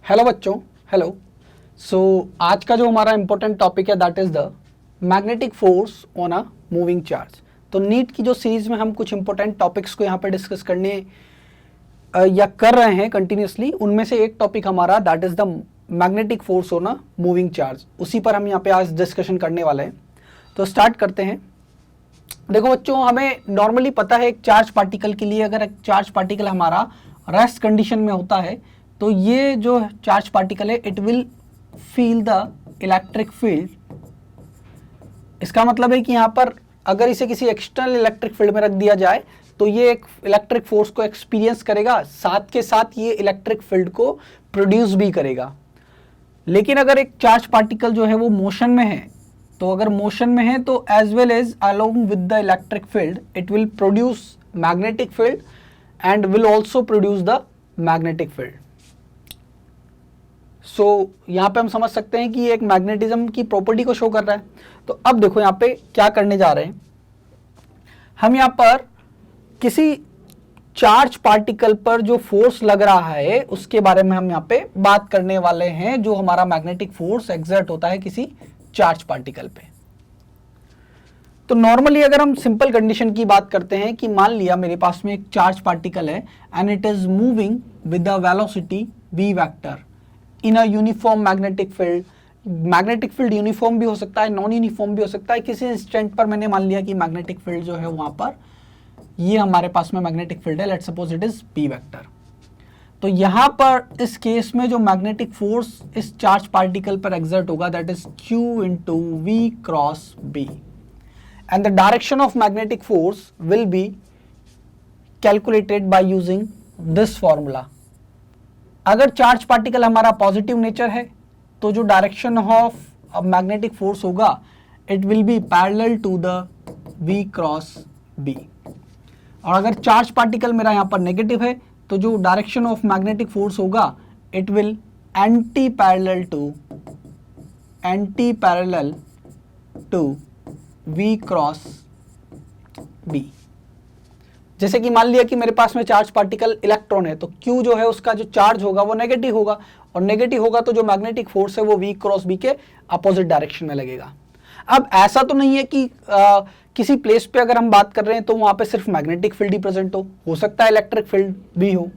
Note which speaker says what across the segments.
Speaker 1: Hello बच्चों, hello. सो आज का जो हमारा इंपॉर्टेंट टॉपिक है that is the magnetic force on a moving charge. तो नीट की जो सीरीज में हम कुछ इंपॉर्टेंट टॉपिक्स को यहाँ पे डिस्कस करने या कर रहे हैं कंटिन्यूसली, उनमें से एक टॉपिक हमारा that is the magnetic force on a moving charge. उसी पर हम यहाँ पे आज डिस्कशन करने वाले हैं। तो स्टार्ट करते हैं। देखो बच्चों, हमें नॉर्मली पता है एक चार्ज पार्टिकल के लिए, अगर एक चार्ज पार्टिकल हमारा रेस्ट कंडीशन में होता है तो ये जो चार्ज पार्टिकल है it will feel the electric field. इसका मतलब है कि यहाँ पर अगर इसे किसी एक्सटर्नल इलेक्ट्रिक फील्ड में रख दिया जाए तो ये एक इलेक्ट्रिक फोर्स को एक्सपीरियंस करेगा, साथ के साथ ये इलेक्ट्रिक फील्ड को प्रोड्यूस भी करेगा। लेकिन अगर एक चार्ज पार्टिकल जो है वो मोशन में है, तो अगर मोशन में है तो as well as along with the electric field it will produce magnetic field and will also produce the magnetic field. So यहाँ पे हम समझ सकते हैं कि ये एक मैग्नेटिज्म की प्रॉपर्टी को शो कर रहा है। तो अब देखो यहाँ पे क्या करने जा रहे हैं हम। यहाँ पर किसी चार्ज पार्टिकल पर जो फोर्स लग रहा है उसके बारे में हम यहाँ पे बात करने वाले हैं, जो हमारा मैग्नेटिक फोर्स एक्सर्ट होता है किसी चार्ज पार्टिकल पे। तो नॉर्मली अगर हम सिंपल कंडीशन की बात करते हैं कि मान लिया मेरे पास में एक चार्ज पार्टिकल है and it is moving with the velocity v vector in a uniform magnetic field. Magnetic field uniform भी हो सकता है, नॉन यूनिफॉर्म भी हो सकता है। किसी इंस्टेंट पर मैंने मान लिया कि मैग्नेटिक फील्ड जो है वहां पर ये हमारे पास में मैग्नेटिक फील्ड है, let's suppose it is p vector. तो यहां पर इस केस में जो मैग्नेटिक फोर्स इस चार्ज पार्टिकल पर एक्सर्ट होगा that is q into v cross b and the direction of magnetic force will be calculated by using this formula। अगर चार्ज पार्टिकल हमारा पॉजिटिव नेचर है तो जो डायरेक्शन ऑफ मैग्नेटिक फोर्स होगा it will be parallel to the v cross b। और अगर charge particle मेरा यहाँ पर नेगेटिव है तो जो डायरेक्शन ऑफ मैग्नेटिक फोर्स होगा it will anti parallel to v cross b। जैसे कि मान लिया कि मेरे पास में चार्ज पार्टिकल इलेक्ट्रॉन है तो q जो है उसका जो चार्ज होगा वो नेगेटिव होगा, और नेगेटिव होगा तो जो मैग्नेटिक फोर्स है वो v क्रॉस b के अपोजिट डायरेक्शन में लगेगा। अब ऐसा तो नहीं है कि किसी प्लेस पे अगर हम बात कर रहे हैं तो वहां पे सिर्फ मैग्नेटिक फील्ड ही प्रेजेंट हो सकता है इलेक्ट्रिक फील्ड भी हो।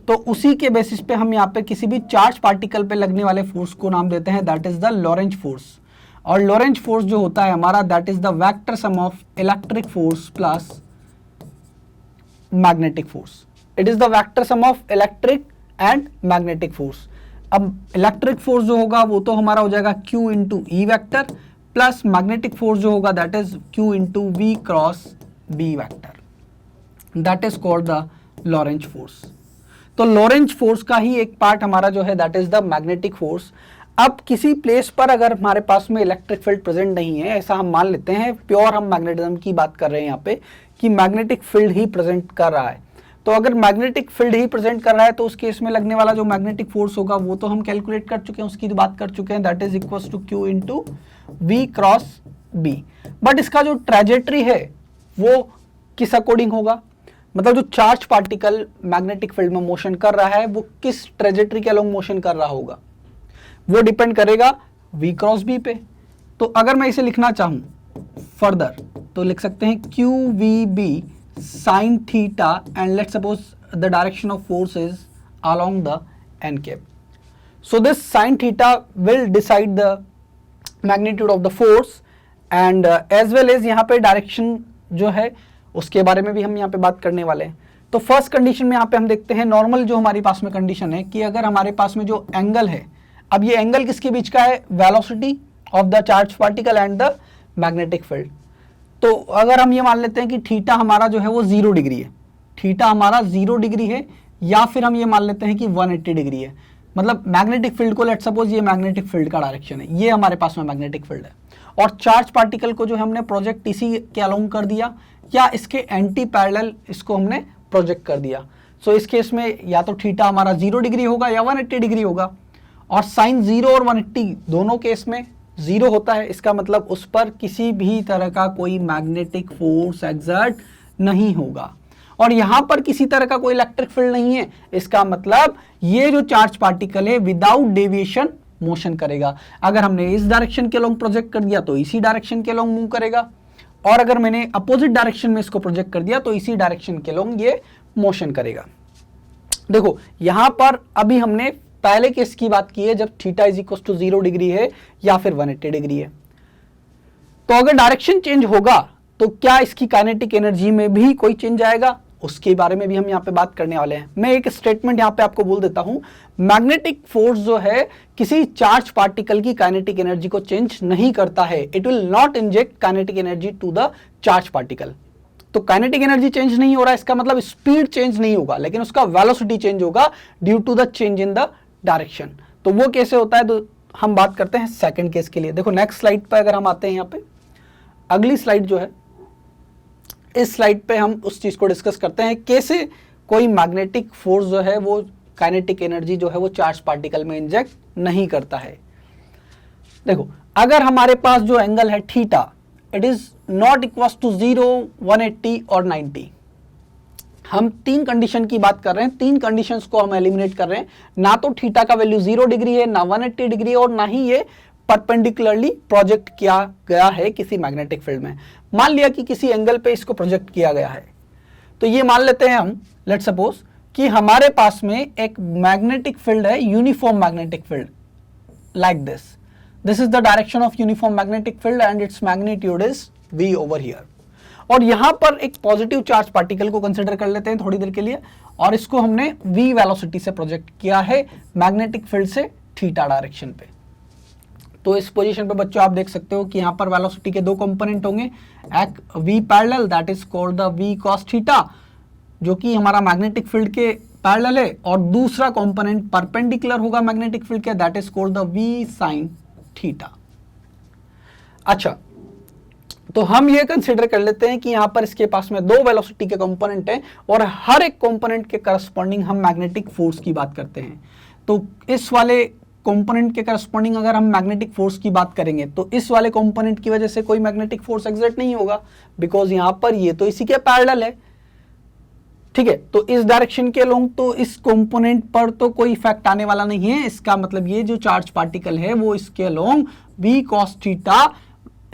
Speaker 1: तो उसी के बेसिस पे हम यहाँ पे किसी भी चार्ज पार्टिकल पे लगने वाले फोर्स को नाम देते हैं that is the Lorentz force. और लॉरेंज फोर्स जो होता है हमारा that is the vector sum of electric force plus magnetic force. It is the vector sum of electric and magnetic force. अब इलेक्ट्रिक फोर्स जो होगा वो तो हमारा हो जाएगा q into E vector plus magnetic force जो होगा that is q into V cross B vector, that is called the Lorentz force. तो लॉरेंज फोर्स का ही एक पार्ट हमारा जो है that is the magnetic force. अब किसी प्लेस पर अगर हमारे पास में इलेक्ट्रिक फील्ड प्रेजेंट नहीं है, ऐसा हम मान लेते हैं, प्योर हम मैग्नेटिज्म की बात कर रहे हैं यहाँ पे कि मैग्नेटिक फील्ड ही प्रेजेंट कर रहा है। तो अगर मैग्नेटिक फील्ड ही प्रेजेंट कर रहा है तो उस केस में लगने वाला जो मैग्नेटिक फोर्स होगा वो तो हम कैलकुलेट कर चुके हैं, उसकी तो बात कर चुके हैं, that is equal to q into V cross B. But इसका जो ट्रेजेक्टरी है वो किस अकॉर्डिंग होगा, मतलब जो चार्ज पार्टिकल मैग्नेटिक फील्ड में मोशन कर रहा है वो किस ट्रेजेक्टरी के अलोंग मोशन कर रहा होगा, वो डिपेंड करेगा v क्रॉस b पे। तो अगर मैं इसे लिखना चाहूं फर्दर तो लिख सकते हैं q v b sin theta and let's suppose the direction of force is along the n cap. So this sin theta will decide the magnitude of the force and as well as यहाँ पे direction जो है उसके बारे में भी हम यहाँ पे बात करने वाले हैं। तो फर्स्ट कंडीशन में यहाँ पे हम देखते हैं नॉर्मल जो हमारे पास में कंडीशन है कि अगर हमारे पास में जो एंगल है, अब ये एंगल किसके बीच का है, velocity of the charge particle and the magnetic field. तो अगर हम ये मान लेते हैं कि थीटा हमारा जो है वो 0 डिग्री है, थीटा हमारा 0 डिग्री है, या फिर हम ये मान लेते हैं कि 180 डिग्री है, मतलब मैग्नेटिक फील्ड को लेट्स सपोज ये मैग्नेटिक फील्ड का डायरेक्शन है, ये हमारे पास में मैग्नेटिक फील्ड है, और चार्ज पार्टिकल को जो हमने प्रोजेक्ट इसी के अलोंग कर दिया या इसके एंटी पैरेलल इसको हमने प्रोजेक्ट कर दिया। सो इस केस में या तो थीटा हमारा 0 डिग्री होगा या 180 डिग्री होगा, और साइन 0 और 180 दोनों केस में 0 होता है। इसका मतलब उस पर किसी भी तरह का कोई मैग्नेटिक फोर्स एक्सर्ट नहीं होगा। और यहां पर किसी तरह का कोई इलेक्ट्रिक फील्ड नहीं है, इसका मतलब ये जो चार्ज पार्टिकल है विदाउट डेविएशन मोशन करेगा। अगर हमने इस डायरेक्शन के लॉन्ग प्रोजेक्ट कर दिया तो इसी डायरेक्शन के लॉन्ग मूव करेगा, और अगर मैंने अपोजिट डायरेक्शन में इसको प्रोजेक्ट कर दिया तो इसी डायरेक्शन के लॉन्ग ये मोशन करेगा। देखो यहां पर अभी हमने पहले केस की बात की है जब theta is equal to 0 degree है या फिर 180 डिग्री है। तो अगर डायरेक्शन चेंज होगा तो क्या इसकी काइनेटिक एनर्जी में भी कोई चेंज आएगा, उसके बारे में भी हम यहाँ पे बात करने वाले हैं। मैं एक स्टेटमेंट यहाँ पे आपको बोल देता हूं, मैग्नेटिक फोर्स जो है किसी चार्ज पार्टिकल की काइनेटिक एनर्जी को चेंज नहीं करता है। It will not inject kinetic energy to the charge particle. तो काइनेटिक एनर्जी चेंज नहीं हो रहा है, इसका मतलब स्पीड चेंज नहीं होगा, लेकिन उसका वेलोसिटी चेंज होगा due to the change in the direction. तो वो कैसे होता है, तो हम बात करते हैं सेकंड केस के लिए। देखो नेक्स्ट स्लाइड पर अगर हम आते हैं, यहाँ पे अगली स्लाइड जो है, इस स्लाइड पे हम उस चीज को डिस्कस करते हैं कैसे कोई मैग्नेटिक फोर्स जो है वो काइनेटिक एनर्जी जो है वो चार्ज पार्टिकल में इंजेक्ट नहीं करता है। देखो अगर हमारे पास जो एंगल है theta, it is not equal to 0, 180 और 90। हम तीन कंडीशन की बात कर रहे हैं, तीन कंडीशंस को हम एलिमिनेट कर रहे हैं। ना तो थीटा का वैल्यू 0 डिग्री है, ना 180 डिग्री है, और ना ही ये परपेंडिकुलरली प्रोजेक्ट किया गया है किसी मैग्नेटिक फील्ड में। मान लिया कि किसी एंगल पे इसको प्रोजेक्ट किया गया है, तो ये मान लेते हैं हम, लेट्स सपोज कि हमारे पास में एक मैग्नेटिक फील्ड है, uniform magnetic field, like this is the direction of uniform magnetic field and its magnitude is v over here. और यहां पर एक पॉजिटिव चार्ज पार्टिकल को कंसिडर कर लेते हैं थोड़ी देर के लिए, और इसको हमने v वेलोसिटी से प्रोजेक्ट किया है मैग्नेटिक फील्ड से थीटा डायरेक्शन पे। तो इस पोजीशन पे बच्चों आप देख सकते हो कि यहाँ पर वेलोसिटी के दो कंपोनेंट होंगे, एक v parallel that is called the v cos theta जो कि हमारा मैग्नेटिक फील्ड के पैरेलल है, और दूसरा कंपोनेंट परपेंडिकुलर होगा मैग्नेटिक फील्ड के, that is called the v sin theta. अच्छा, तो हम ये कंसीडर कर लेते हैं कि यहां पर इसके पास में दो वेलोसिटी के कंपोनेंट हैं और हर एक कंपोनेंट के करस्पॉन्डिंग हम मैग्नेटिक फोर्स की बात करते हैं। तो इस वाले कंपोनेंट के करस्पॉन्डिंग अगर हम मैग्नेटिक फोर्स की बात करेंगे तो इस वाले कंपोनेंट की वजह से कोई मैग्नेटिक फोर्स एक्सर्ट नहीं होगा, बिकॉज यहां पर ये तो इसी के पैरेलल है। ठीक है, तो इस डायरेक्शन के अलोंग तो इस कंपोनेंट पर तो कोई इफेक्ट आने वाला नहीं है। इसका मतलब ये जो चार्ज पार्टिकल है वो इसके along v cos theta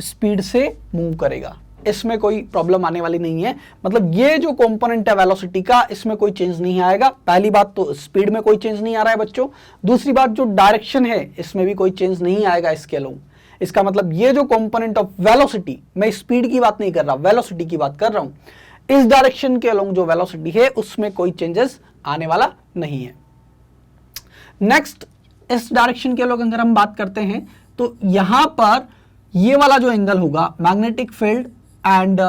Speaker 1: speed से मूव करेगा, इसमें कोई प्रॉब्लम आने वाली नहीं है। मतलब ये जो कंपोनेंट है वेलोसिटी का, इसमें कोई चेंज नहीं आएगा। पहली बात तो स्पीड में कोई चेंज नहीं आ रहा है बच्चों, दूसरी बात जो डायरेक्शन है इसमें भी कोई चेंज नहीं आएगा इसके अलोंग। इसका मतलब ये जो कंपोनेंट ऑफ वेलोसिटी, मैं स्पीड की बात नहीं कर रहा, वेलोसिटी की बात कर रहा हूं, इस डायरेक्शन के अलोंग जो वेलोसिटी है उसमें कोई चेंजेस आने वाला नहीं है। नेक्स्ट, इस डायरेक्शन के अलोंग अगर हम बात करते हैं तो यहां पर ये वाला जो एंगल होगा मैग्नेटिक फील्ड एंड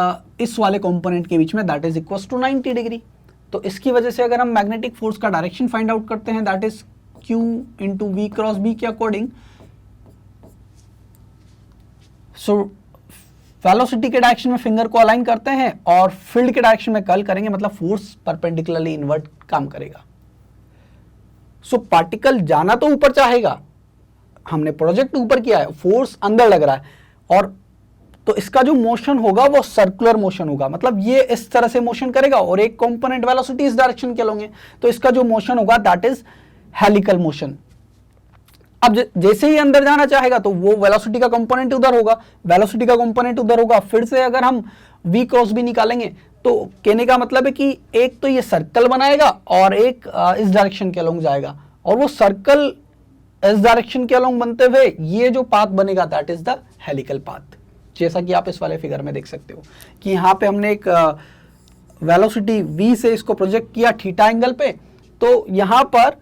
Speaker 1: इस वाले कंपोनेंट के बीच में, that is equal to 90 degree. तो इसकी वजह से अगर हम मैग्नेटिक फोर्स का डायरेक्शन फाइंड आउट करते हैं, that is q into v cross b के अकॉर्डिंग। सो वेलोसिटी के डायरेक्शन में फिंगर को अलाइन करते हैं और फील्ड के डायरेक्शन में कर्ल करेंगे, मतलब फोर्स परपेंडिकुलरली इनवर्ट काम करेगा। सो पार्टिकल जाना तो ऊपर चाहेगा, हमने प्रोजेक्ट ऊपर किया है, फोर्स अंदर लग रहा है, और तो इसका जो मोशन होगा वो सर्कुलर मोशन होगा, मतलब ये इस तरह से मोशन करेगा और एक कंपोनेंट वेलोसिटी इस डायरेक्शन के लोगे, तो इसका जो मोशन होगा दैट इज हेलिकल मोशन। अब जैसे ही अंदर जाना चाहेगा तो वो वेलोसिटी का कंपोनेंट उधर होगा, वेलोसिटी का कंपोनेंट उधर होगा। फिर से अगर हम v क्रॉस b निकालेंगे तो कहने का मतलब है कि एक तो ये सर्कल बनाएगा और एक इस डायरेक्शन के अलोंग जाएगा, और वो सर्कल इस डायरेक्शन के अलोंग बनते हुए ये जो पाथ बनेगा that is the helical path. जैसा कि आप इस वाले फिगर में देख सकते हो कि यहाँ पे हमने एक वेलोसिटी v से इसको प्रोजेक्ट किया थीटा एंगल पे, तो यहाँ पर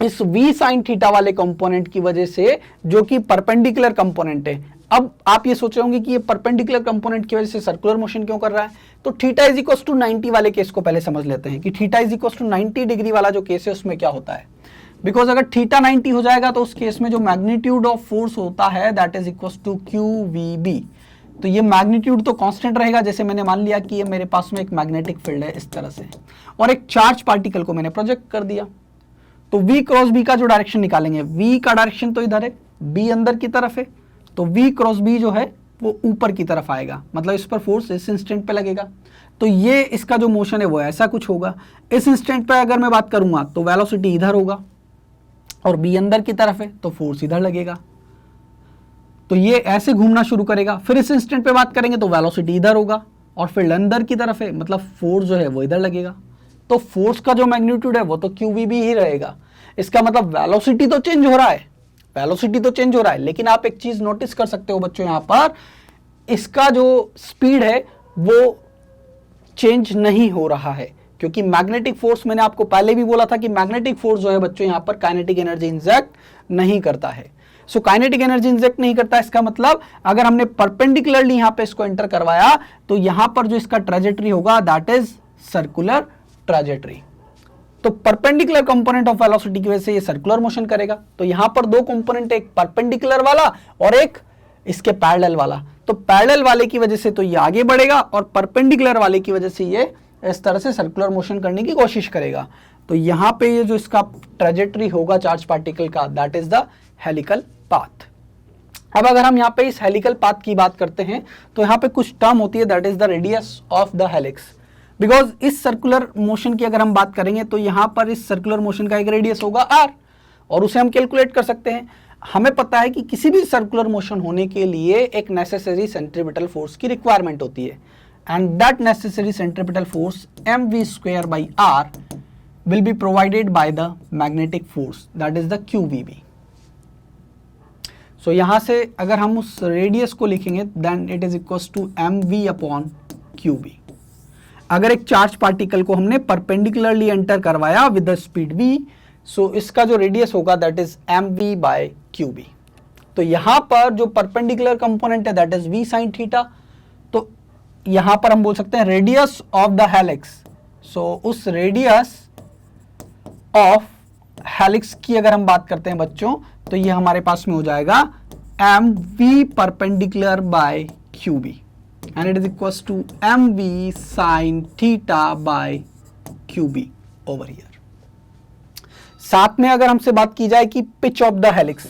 Speaker 1: इस v sin थीटा वाले कंपोनेंट की वजह से, जो कि परपेंडिकुलर कंपोनेंट है, अब आप ये सोच रहे होंगे कि ये परपेंडिकुलर कंपोनेंट की वजह से सर्कुलर मोशन क्यों कर रहा है। तो थीटा इज इक्वल टू 90 वाले केस को पहले समझ लेते हैं कि theta is equal to 90 degree वाला जो केस है उसमें क्या होता है। बिकॉज अगर थीटा 90 हो जाएगा तो उस केस में जो मैग्नीट्यूड ऑफ फोर्स होता है that is equal to QVB। तो ये मैग्नीट्यूड तो कांस्टेंट रहेगा, जैसे मैंने मान लिया कि ये मेरे पास में एक मैग्नेटिक फील्ड है इस तरह से, और एक चार्ज पार्टिकल को मैंने प्रोजेक्ट कर दिया, तो v क्रॉस b का जो डायरेक्शन निकालेंगे, v का डायरेक्शन तो इधर है, b अंदर की तरफ है, तो v क्रॉस b जो है वो ऊपर की तरफ आएगा, मतलब इस पर फोर्स इस इंस्टेंट पे लगेगा। तो ये इसका जो मोशन है वो ऐसा कुछ होगा। इस इंस्टेंट पे अगर मैं बात करूंगा तो वेलोसिटी इधर होगा और बी अंदर की तरफ है तो फोर्स इधर लगेगा, तो ये ऐसे घूमना शुरू करेगा। फिर इस इंस्टेंट पे बात करेंगे तो वेलोसिटी इधर होगा और फिर अंदर की तरफ है, मतलब फोर्स जो है वो इधर लगेगा। तो फोर्स का जो मैग्नीट्यूड है वो तो QVB ही रहेगा। इसका मतलब वेलोसिटी तो चेंज हो रहा है, वेलोसिटी तो चेंज हो रहा है, लेकिन आप एक चीज नोटिस कर सकते हो बच्चों, यहां पर इसका जो स्पीड है वो चेंज नहीं हो रहा है, क्योंकि मैग्नेटिक फोर्स, मैंने आपको पहले भी बोला था कि मैग्नेटिक फोर्स जो है बच्चों यहां पर काइनेटिक एनर्जी इंजेक्ट नहीं करता है। सो काइनेटिक एनर्जी इंजेक्ट नहीं करता, इसका मतलब अगर हमने परपेंडिकुलरली यहां पे इसको एंटर करवाया तो यहां पर जो इसका ट्रेजेक्टरी होगा दैट इज सर्कुलर ट्रेजेक्टरी। तो परपेंडिकुलर कंपोनेंट ऑफ वेलोसिटी की वजह से ये सर्कुलर मोशन करेगा। तो यहां पर दो कंपोनेंट, एक परपेंडिकुलर वाला और एक इसके पैरेलल वाला। तो पैरेलल वाले की वजह से तो ये आगे बढ़ेगा और परपेंडिकुलर वाले की वजह से ये इस तरह से सर्कुलर मोशन करने की कोशिश करेगा। तो यहां पे ये जो इसका ट्रेजेक्टरी होगा चार्ज पार्टिकल का that is the helical path. अब अगर हम यहाँ पे इस हेलिकल पाथ की बात करते हैं तो यहाँ पे कुछ टर्म होती है that is the radius of the helix. Because इस सर्कुलर मोशन की अगर हम बात करेंगे तो यहाँ पर इस सर्कुलर मोशन का एक रेडियस होगा r और उसे हम कैलकुलेट कर सकते हैं। हमें पता है कि किसी भी सर्कुलर मोशन होने के लिए एक नेसेसरी सेंट्रीपिटल फोर्स की रिक्वायरमेंट होती है and that necessary centripetal force mv²/r will be provided by the magnetic force that is the QVB। So यहां से अगर हम उस रेडियस को लिखेंगे then it is equals to mv/QB। अगर एक चार्ज पार्टिकल को हमने परपेंडिकुलरली एंटर करवाया with the speed v, so इसका जो रेडियस होगा दैट इज mv/QB। तो यहां पर जो परपेंडिकुलर कंपोनेंट है that is v sin theta. तो यहां पर हम बोल सकते हैं रेडियस ऑफ द हेलिक्स। सो उस रेडियस ऑफ हेलिक्स की अगर हम बात करते हैं बच्चों तो ये हमारे पास में हो जाएगा mv perpendicular by QB and it is equals to mv sin theta by QB over here. साथ में अगर हमसे बात की जाए कि पिच ऑफ द हेलिक्स,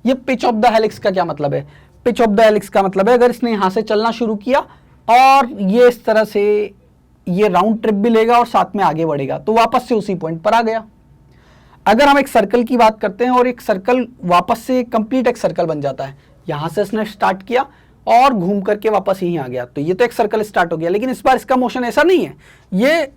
Speaker 1: ये पिच ऑफ द हेलिक्स का क्या मतलब है? पिच ऑफ द हेलिक्स का मतलब है अगर इसने यहां से चलना शुरू किया और ये इस तरह से ये राउंड ट्रिप भी लेगा और साथ में आगे बढ़ेगा तो वापस से उसी पॉइंट पर आ गया। अगर हम एक सर्कल की बात करते हैं और एक सर्कल वापस से कंप्लीट एक सर्कल बन जाता है, यहां से इसने स्टार्ट किया और घूम करके वापस यहीं आ गया, तो ये तो एक सर्कल स्टार्ट हो गया। लेकिन इस बार इसका मोशन ऐसा नहीं है, ये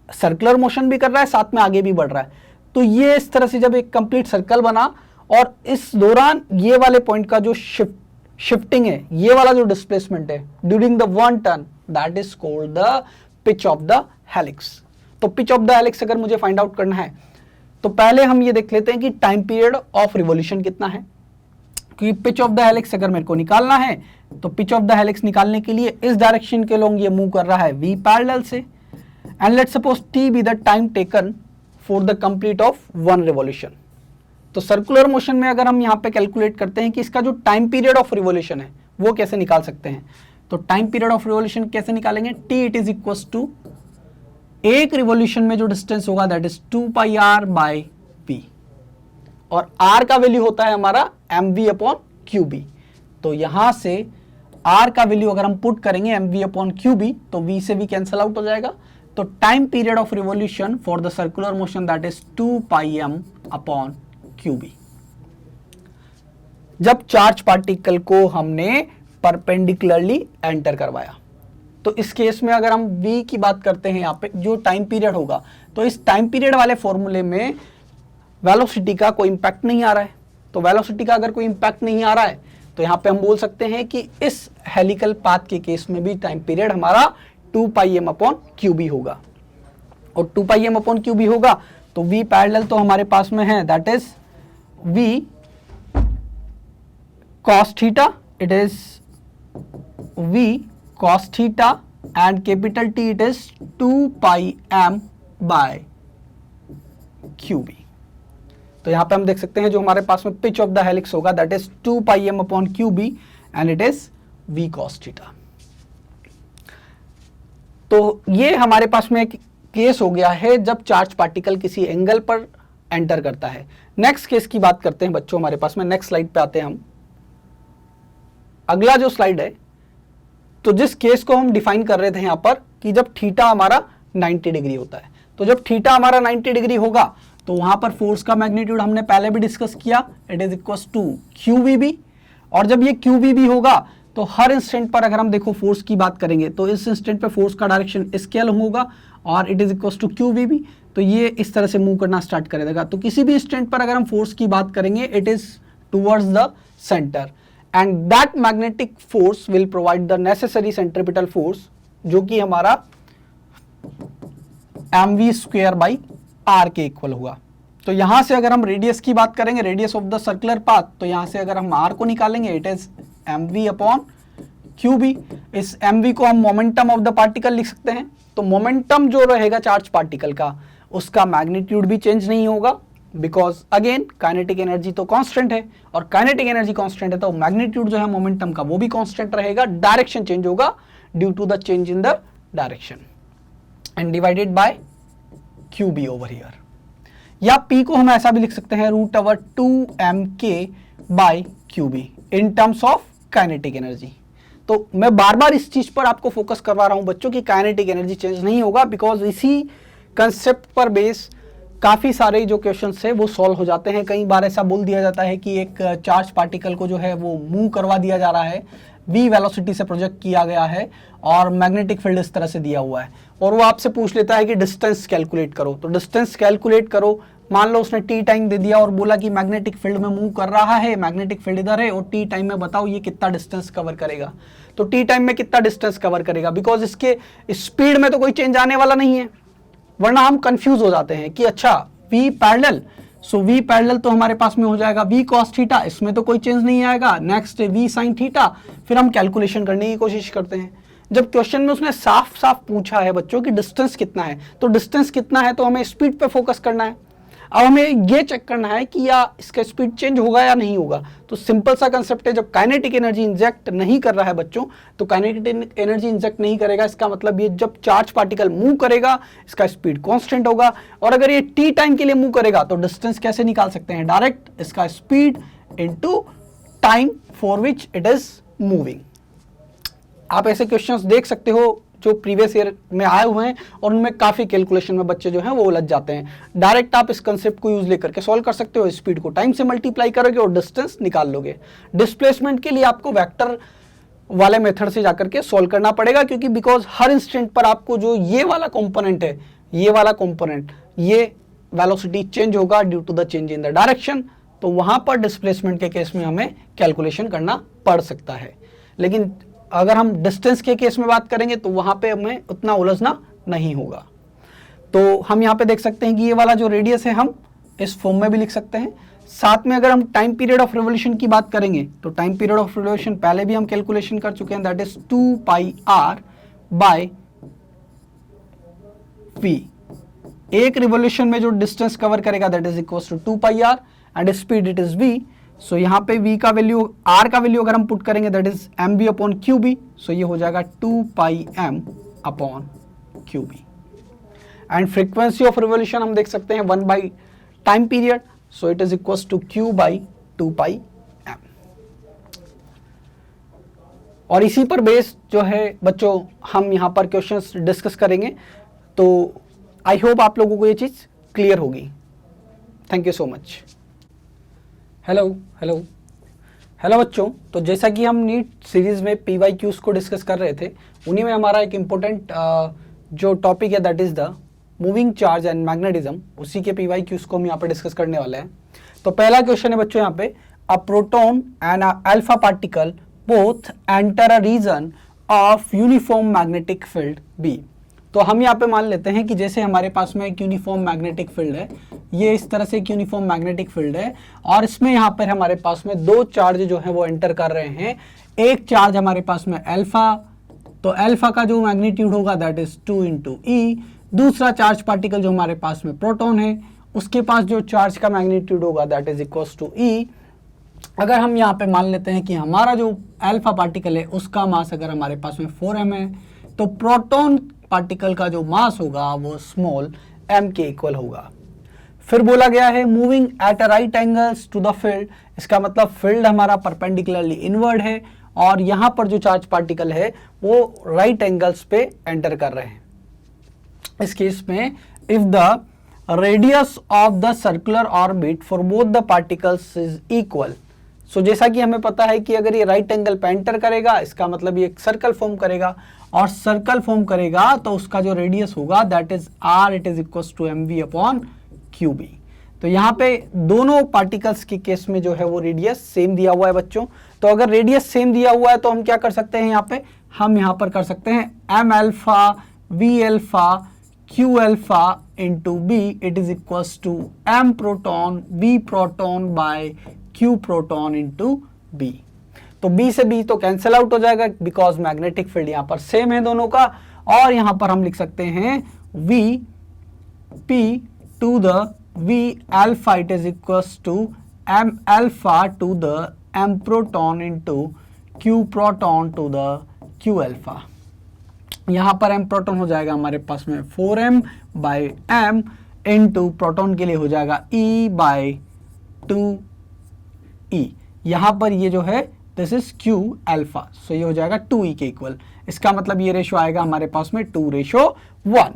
Speaker 1: सर्कुलर मोशन भी कर रहा है साथ में आगे भी बढ़ रहा है। तो ये इस तरह से जब एक कंप्लीट सर्कल बना और इस दौरान ये वाले पॉइंट का जो शिफ्टिंग है, ये वाला जो डिस्प्लेसमेंट है during the one turn that is called the pitch of the helix. तो पिच ऑफ द हेलिक्स अगर मुझे फाइंड आउट करना है तो पहले हम ये देख लेते हैं कि टाइम पीरियड ऑफ रिवॉल्यूशन कितना है, क्योंकि पिच ऑफ द हेलिक्स अगर मेरे को निकालना है तो पिच ऑफ द हेलिक्स निकालने के लिए इस डायरेक्शन के लोग ये मूव कर रहा है v पैरेलल से and let's suppose t be the time taken for the complete of one revolution. तो सर्कुलर मोशन में अगर हम यहाँ पे कैलकुलेट करते हैं कि इसका जो टाइम पीरियड ऑफ रिवॉल्यूशन है वो कैसे निकाल सकते हैं, तो टाइम पीरियड ऑफ रिवॉल्यूशन कैसे निकालेंगे? t it is equals to एक रिवॉल्यूशन में जो डिस्टेंस होगा दैट इज 2πr/p और r का वैल्यू होता है हमारा mv/QB। तो यहां से r का वैल्यू अगर हम पुट करेंगे mv/QB तो v से v कैंसल आउट हो जाएगा। तो time period of revolution for the circular motion that is 2πm/QB। जब चार्ज पार्टिकल को हमने परपेंडिकुलरली एंटर करवाया, तो इस केस में अगर हम v की बात करते हैं यहाँ पे जो टाइम पीरियड होगा, तो इस टाइम पीरियड वाले फॉर्मूले में वेलोसिटी का कोई इंपैक्ट नहीं आ रहा है। तो वेलोसिटी का अगर कोई इंपैक्ट नहीं आ रहा है तो यहाँ पे हम बोल सकते हैं कि इस हेलिकल पाथ के केस में भी टाइम पीरियड हमारा 2πm/QB होगा और 2πm/QB होगा तो v पैरेलल तो हमारे पास में है that is v cos theta, it is v cos theta and capital T it is 2πm/QB। तो यहां पे हम देख सकते हैं जो हमारे पास में पिच ऑफ द हेलिक्स होगा that is 2πm/QB and it is v cos theta. तो ये हमारे पास में एक केस हो गया है जब चार्ज पार्टिकल किसी एंगल पर एंटर करता है। नेक्स्ट केस की बात करते हैं बच्चों, हमारे पास में नेक्स्ट स्लाइड पे आते हैं हम। अगला जो स्लाइड है, तो जिस केस को हम डिफाइन कर रहे थे यहाँ पर कि जब थीटा हमारा 90 डिग्री होता है, तो जब थीटा हमारा 90 डिग्री होगा तो वहां पर फोर्स का मैग्नीट्यूड हमने पहले भी डिस्कस किया, it is equal to QVB। और जब ये QVB होगा तो हर इंस्टेंट पर अगर हम देखो फोर्स की बात करेंगे तो इस इंस्टेंट पे फोर्स का डायरेक्शन स्केल होगा और it is equal to QVB, तो ये इस तरह से मूव करना स्टार्ट करेगा। तो किसी भी इंस्टेंट पर अगर हम फोर्स की बात करेंगे it is towards the centre and that magnetic force will provide the necessary centripetal force, जो कि हमारा mv²/r के इक्वल हुआ। तो यहां से अगर हम रेडियस की बात करेंगे, radius of the circular path, तो यहां से अगर हम r को निकालेंगे इट इज mv/qb। इस mv को हम मोमेंटम ऑफ द पार्टिकल लिख सकते हैं। तो मोमेंटम जो रहेगा चार्ज पार्टिकल का, उसका मैग्नीट्यूड भी चेंज नहीं होगा, बिकॉज अगेन काइनेटिक एनर्जी तो कांस्टेंट है, और काइनेटिक एनर्जी कांस्टेंट है तो मैग्नीट्यूड जो है मोमेंटम का वो भी कांस्टेंट रहेगा। डायरेक्शन चेंज होगा due to the change in the direction and divided by QB over here. या P को हम ऐसा भी लिख सकते हैं √2mk/QB in terms of kinetic energy. तो मैं बार बार इस चीज पर आपको फोकस करवा रहा हूं बच्चों की काइनेटिक एनर्जी चेंज नहीं होगा, बिकॉज इसी कंसेप्ट पर बेस काफी सारे जो क्वेश्चंस है वो सॉल्व हो जाते हैं। कई बार ऐसा बोल दिया जाता है कि एक चार्ज पार्टिकल को जो है वो मूव करवा दिया जा रहा है, v वेलोसिटी से प्रोजेक्ट किया गया है और मैग्नेटिक फील्ड इस तरह से दिया हुआ है, और वो आपसे पूछ लेता है कि डिस्टेंस कैलकुलेट करो। तो डिस्टेंस कैलकुलेट करो, मान लो उसने t टाइम दे दिया और बोला कि मैग्नेटिक फील्ड में मूव कर रहा है, मैग्नेटिक फील्ड इधर है और t टाइम में बताओ ये कितना डिस्टेंस कवर करेगा। तो t टाइम में कितना डिस्टेंस कवर करेगा, बिकॉज इसके स्पीड में तो कोई चेंज आने वाला नहीं है, वरना हम कंफ्यूज हो जाते हैं कि अच्छा v पैरेलल, सो v पैरेलल तो हमारे पास में हो जाएगा v cos थीटा, इसमें तो कोई चेंज नहीं आएगा। नेक्स्ट v sin थीटा, फिर हम कैलकुलेशन करने की कोशिश करते हैं। जब क्वेश्चन में उसने साफ साफ पूछा है बच्चों कि डिस्टेंस कितना है, तो डिस्टेंस कितना है तो हमें स्पीड पे फोकस करना है। अब हमें ये चेक करना है कि या इसका स्पीड चेंज होगा या नहीं होगा। तो सिंपल सा कंसेप्ट है, जब काइनेटिक एनर्जी इंजेक्ट नहीं कर रहा है बच्चों, तो काइनेटिक एनर्जी इंजेक्ट नहीं करेगा, इसका मतलब ये जब चार्ज पार्टिकल मूव करेगा इसका स्पीड कांस्टेंट होगा, और अगर ये t टाइम के लिए मूव करेगा तो डिस्टेंस कैसे निकाल सकते हैं, डायरेक्ट इसका speed into time for which it is moving. आप ऐसे क्वेश्चंस देख सकते हो जो प्रीवियस ईयर में आए हुए हैं, और उनमें काफी कैलकुलेशन में बच्चे जो हैं वो उलझ जाते हैं। डायरेक्ट आप इस कंसेप्ट को यूज लेकर के सॉल्व कर सकते हो, स्पीड को टाइम से मल्टीप्लाई करोगे और डिस्टेंस निकाल लोगे। डिस्प्लेसमेंट के लिए आपको वेक्टर वाले मेथड से जाकर के सॉल्व करना पड़ेगा, क्योंकि बिकॉज हर इंस्टेंट पर आपको जो ये वाला कंपोनेंट है, ये वाला कंपोनेंट, ये वेलोसिटी चेंज होगा due to the change in the direction, तो वहां पर डिस्प्लेसमेंट के केस में हमें कैलकुलेशन करना पड़ सकता है। लेकिन अगर हम डिस्टेंस के केस में बात करेंगे तो वहां पे हमें उतना उलझना नहीं होगा। तो हम यहाँ पे देख सकते हैं कि ये वाला जो रेडियस है हम इस फॉर्म में भी लिख सकते हैं। साथ में अगर हम टाइम पीरियड ऑफ रिवोल्यूशन की बात करेंगे तो टाइम पीरियड ऑफ रिवोल्यूशन पहले भी हम कैलकुलेशन कर चुके हैं, दैट इज 2πr/v। एक रिवोल्यूशन में जो डिस्टेंस कवर करेगा that is equal to 2πr and speed it is v। So यहाँ पे v का वैल्यू, r का वैल्यू अगर हम पुट करेंगे दैट इज mv/qb, सो ये हो जाएगा 2πm/qb। And frequency of revolution हम देख सकते हैं 1 time period, so it is equal to q/2πm। और इसी पर बेस जो है बच्चों हम यहाँ पर क्वेश्चंस डिस्कस करेंगे। तो आई होप आप लोगों को ये चीज़ क्लियर होगी। Thank you so much. Hello बच्चों, तो जैसा कि हम नीट सीरीज में PYQs को डिस्कस कर रहे थे, उन्हीं में हमारा एक इम्पोर्टेंट जो टॉपिक है that is the moving charge and magnetism, उसी के PYQs को हम यहाँ पे डिस्कस करने वाले हैं। तो पहला क्वेश्चन है बच्चों यहाँ पे, a proton and a alpha particle both enter a region of uniform magnetic field B। तो हम यहाँ पे मान लेते हैं कि जैसे हमारे पास में एक यूनिफॉर्म मैग्नेटिक फील्ड है, ये इस तरह से एक यूनिफॉर्म मैग्नेटिक फील्ड है, और इसमें यहाँ पर हमारे पास में दो चार्ज जो है वो एंटर कर रहे हैं। एक चार्ज हमारे पास में अल्फा, तो अल्फा का जो मैग्नीट्यूड होगा दैट इज 2 × E। दूसरा चार्ज पार्टिकल जो हमारे पास में प्रोटॉन है, उसके पास जो चार्ज का मैग्नीट्यूड होगा that is equal to E। अगर हम यहाँ पे मान लेते हैं कि हमारा जो अल्फा पार्टिकल है उसका मास अगर हमारे पास में 4m है, तो प्रोटॉन पार्टिकल का जो मास होगा वो स्मॉल m के इक्वल होगा। फिर बोला गया है moving at a right angles to the field, इसका मतलब फील्ड हमारा परपेंडिकुलरली इनवर्ड है और यहाँ पर जो चार्ज पार्टिकल है वो राइट एंगल्स पे एंटर कर रहे हैं। इस केस में if the radius of the circular orbit for both the particles is equal, so जैसा कि हमें पता है कि अगर ये राइट एंगल पे एंटर करेगा इसका मतलब ये एक सर्कल फॉर्म करेगा, और सर्कल फॉर्म करेगा तो उसका जो रेडियस होगा that is r, it is equal to mv upon qb। तो यहाँ पे दोनों पार्टिकल्स के केस में जो है वो रेडियस सेम दिया हुआ है बच्चों। तो अगर रेडियस सेम दिया हुआ है तो हम क्या कर सकते हैं, यहाँ पे हम यहाँ पर कर सकते हैं m alpha v alpha q alpha into b, it is equal to m proton v proton by q proton into b। तो b से b तो कैंसिल आउट हो जाएगा बिकॉज मैग्नेटिक फील्ड यहाँ पर सेम है दोनों का, और यहाँ पर हम लिख सकते हैं v p to the v alpha, it is equal to m alpha to the m proton into q proton to the q alpha. यहाँ पर m प्रोटॉन हो जाएगा हमारे पास में 4m by m into proton के लिए हो जाएगा e बाई 2e। यहाँ पर ये जो है दिस इज q अल्फा, सो ये हो जाएगा 2e के इक्वल। इसका मतलब ये रेशो आएगा हमारे पास में 2:1।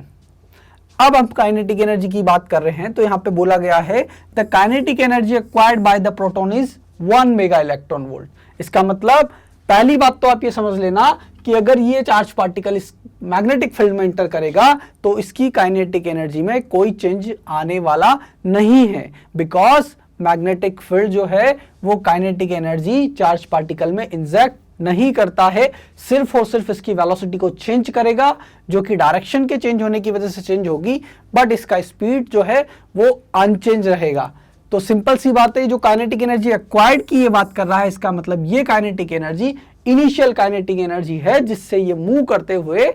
Speaker 1: अब हम काइनेटिक एनर्जी की बात कर रहे हैं, तो यहाँ पे बोला गया है the kinetic energy acquired by the proton is 1 mega electron volt. इसका मतलब पहली बात तो आप ये समझ लेना कि अगर ये चार्ज पार्टिकल इस मैग्नेटिक फील्ड में एंटर करेगा तो इसकी काइनेटिक एनर्जी में कोई चेंज आने वाला नहीं है, बिकॉज मैग्नेटिक फील्ड जो है वो काइनेटिक एनर्जी चार्ज पार्टिकल में इंजेक्ट नहीं करता है, सिर्फ और सिर्फ इसकी वेलोसिटी को चेंज करेगा जो कि डायरेक्शन के चेंज होने की वजह से चेंज होगी, बट इसका स्पीड जो है वो अनचेंज रहेगा। तो सिंपल सी बात है, जो काइनेटिक एनर्जी एक्वायर्ड की ये बात कर रहा है, इसका मतलब ये kinetic energy initial kinetic energy है जिससे ये मूव करते हुए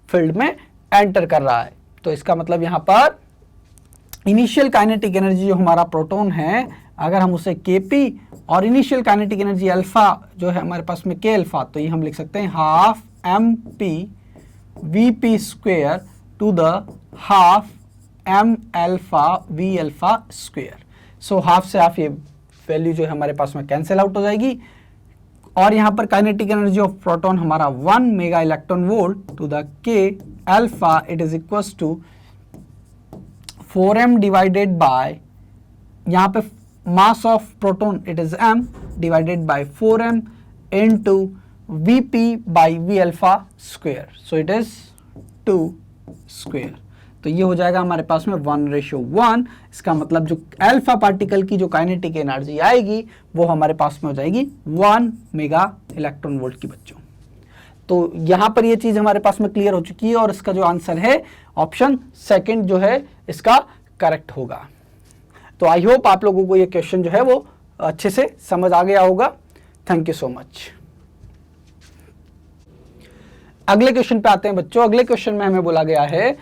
Speaker 1: फील्ड में एंटर कर रहा है। तो इसका मतलब यहाँ पर इनिशियल काइनेटिक एनर्जी जो हमारा प्रोटॉन है, अगर हम उसे Kp और इनिशियल काइनेटिक एनर्जी अल्फा जो है हमारे पास में K अल्फा, तो ये हम लिख सकते हैं half mp vp square to the half m alpha v alpha square. So half से हाफ ये वैल्यू जो है हमारे पास में कैंसिल आउट हो जाएगी, और यहाँ पर काइनेटिक एनर्जी ऑफ प्रोटॉन हमारा 1 mega electron volt to the K alpha, it is equal to 4m divided by, यहाँ पे mass of proton it is m divided by 4m into vp by v alpha square, so it is 2 square. तो ये हो जाएगा हमारे पास में 1:1। इसका मतलब जो अल्फा पार्टिकल की जो काइनेटिक एनर्जी आएगी वो हमारे पास में हो जाएगी 1 मेगा इलेक्ट्रॉन वोल्ट की बच्चों। तो यहाँ पर ये चीज़ हमारे पास में क्लियर हो चुकी है, और इसका जो आंसर है ऑप्शन सेकंड जो है इसका करेक्ट होगा। तो आई होप आप लोगों को ये क्वेश्चन जो है वो अच्छे से समझ आ गया होगा। Thank you so much. अगले क्वेश्चन पे आते हैं बच्चों। अगले क्वेश्चन में हमें बोला गया है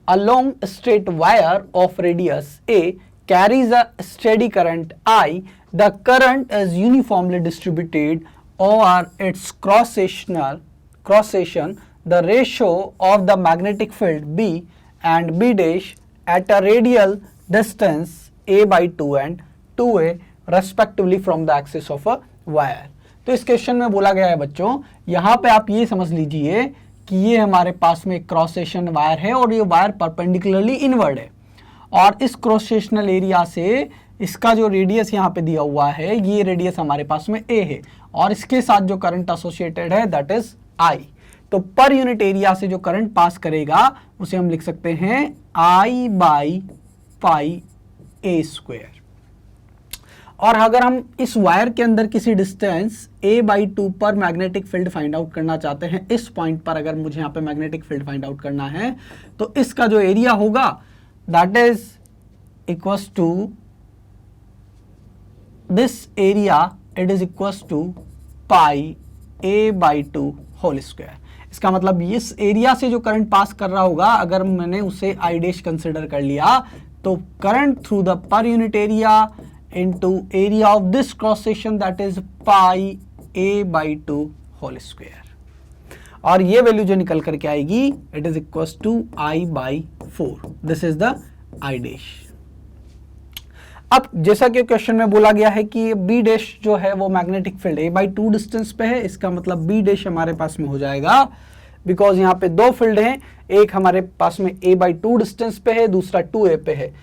Speaker 1: along straight wire of radius a carries a steady current I. The current is uniformly distributed over its cross section. The ratio of the magnetic field B and B dash at a radial distance a by 2 and 2a respectively from the axis of a wire. तो इस question में बोला गया है बच्चों, यहाँ पे आप ये समझ लीजिए कि ये हमारे पास में क्रॉस सेक्शन वायर है और ये वायर परपेंडिकुलरली इनवर्ड है, और इस क्रॉस सेक्शनल एरिया से इसका जो रेडियस यहाँ पे दिया हुआ है, ये रेडियस हमारे पास में a है, और इसके साथ जो करंट एसोसिएटेड है दैट इज I। तो पर यूनिट एरिया से जो करंट पास करेगा उसे हम लिख सकते हैं I by pi a square. और अगर हम इस वायर के अंदर किसी डिस्टेंस a बाई 2 पर मैग्नेटिक फील्ड फाइंड आउट करना चाहते हैं, इस पॉइंट पर अगर मुझे यहाँ पे मैग्नेटिक फील्ड फाइंड आउट करना है, तो इसका जो एरिया होगा that is equals to this area, it is equals to pi a by 2 whole square. इसका मतलब इस एरिया से जो करंट पास कर रहा होगा, अगर मैंने उसे I डैश कंसिडर कर लिया, तो करंट थ्रू द पर unit area into area of this cross section that is pi a by 2 whole square, और ये वैल्यू जो निकल करके आएगी it is equals to I by 4. This is the I dash. अब जैसा कि क्वेश्चन में बोला गया है कि बी डैश जो है वो मैग्नेटिक फील्ड a/2 डिस्टेंस पे है, इसका मतलब बी डैश हमारे पास में हो जाएगा, बिकॉज यहाँ पे दो फील्ड हैं, एक हमारे पास में a/2 डिस्टेंस पे है, दूसरा 2a पे है।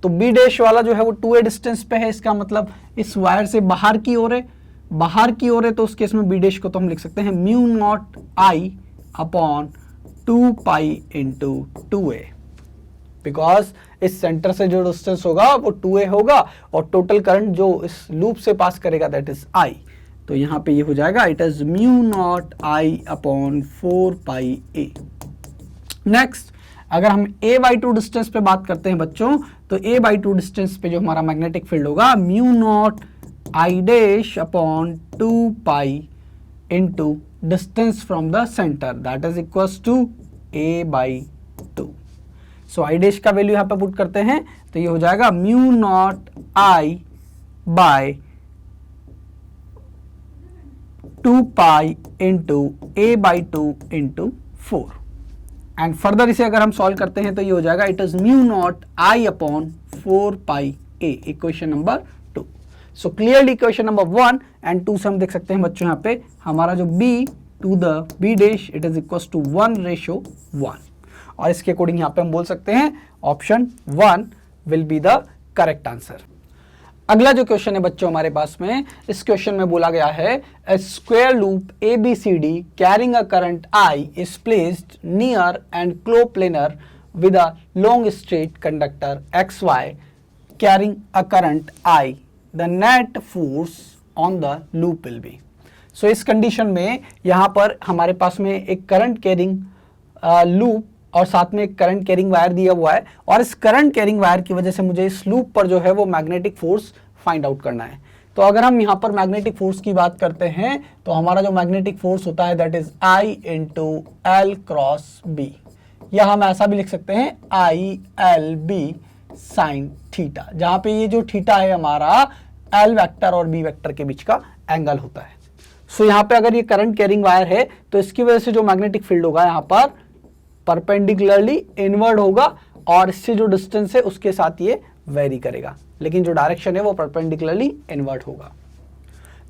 Speaker 1: तो बी डैश वाला जो है वो 2a डिस्टेंस पे है, इसका मतलब इस वायर से बाहर की ओर है, बाहर की ओर है, तो उस केस में बी डैश को तो हम लिख सकते हैं mu naught I upon 2 pi into 2a, because इस सेंटर से जो डिस्टेंस होगा वो 2a होगा और टोटल करंट जो इस लूप से पास करेगा दैट इज I। तो यहाँ पे ये हो जाएगा it is mu naught I upon 4 pi a। Next, अगर हम a/2 डिस्टेंस पे बात करते हैं बच्चों, तो a/2 डिस्टेंस पे जो हमारा मैग्नेटिक फील्ड होगा mu naught I dash upon 2 pi into distance from the centre that is equals to a/2। सो I डैश का वैल्यू यहाँ पे पुट करते हैं तो ये हो जाएगा mu naught I by 2 pi into a/2 into 4। And further इसे अगर हम सॉल्व करते हैं तो ये हो जाएगा it is mu naught I upon 4 pi a, equation number 2। So clearly equation number 1 and 2 से हम देख सकते हैं बच्चों यहाँ पे हमारा जो b to the b dash it is equal to 1:1, और इसके अकॉर्डिंग यहाँ पे हम बोल सकते हैं option 1 will be the correct answer. अगला जो क्वेश्चन है बच्चों हमारे पास में, इस क्वेश्चन में बोला गया है a square loop ABCD carrying a current I is placed near and coplanar with a long straight conductor XY carrying a current I, the net force on the loop will be. So इस condition में यहाँ पर हमारे पास में एक current carrying loop और साथ में एक करंट कैरिंग वायर दिया हुआ है, और इस करंट कैरिंग वायर की वजह से मुझे इस लूप पर जो है वो मैग्नेटिक फोर्स फाइंड आउट करना है। तो अगर हम यहाँ पर मैग्नेटिक फोर्स की बात करते हैं तो हमारा जो मैग्नेटिक फोर्स होता है that is I into L cross B, या हम ऐसा भी लिख सकते हैं ILB साइन थीटा, जहाँ पे ये जो थीटा है हमारा L वेक्टर और B वेक्टर के बीच का एंगल होता है। सो यहाँ पे अगर ये करंट कैरिंग वायर है तो इसकी वजह से जो मैग्नेटिक फील्ड होगा यहाँ पर परपेंडिकुलरली इनवर्ड होगा, और इससे जो डिस्टेंस है उसके साथ ये वेरी करेगा, लेकिन जो डायरेक्शन है वो परपेंडिकुलरली इनवर्ड होगा।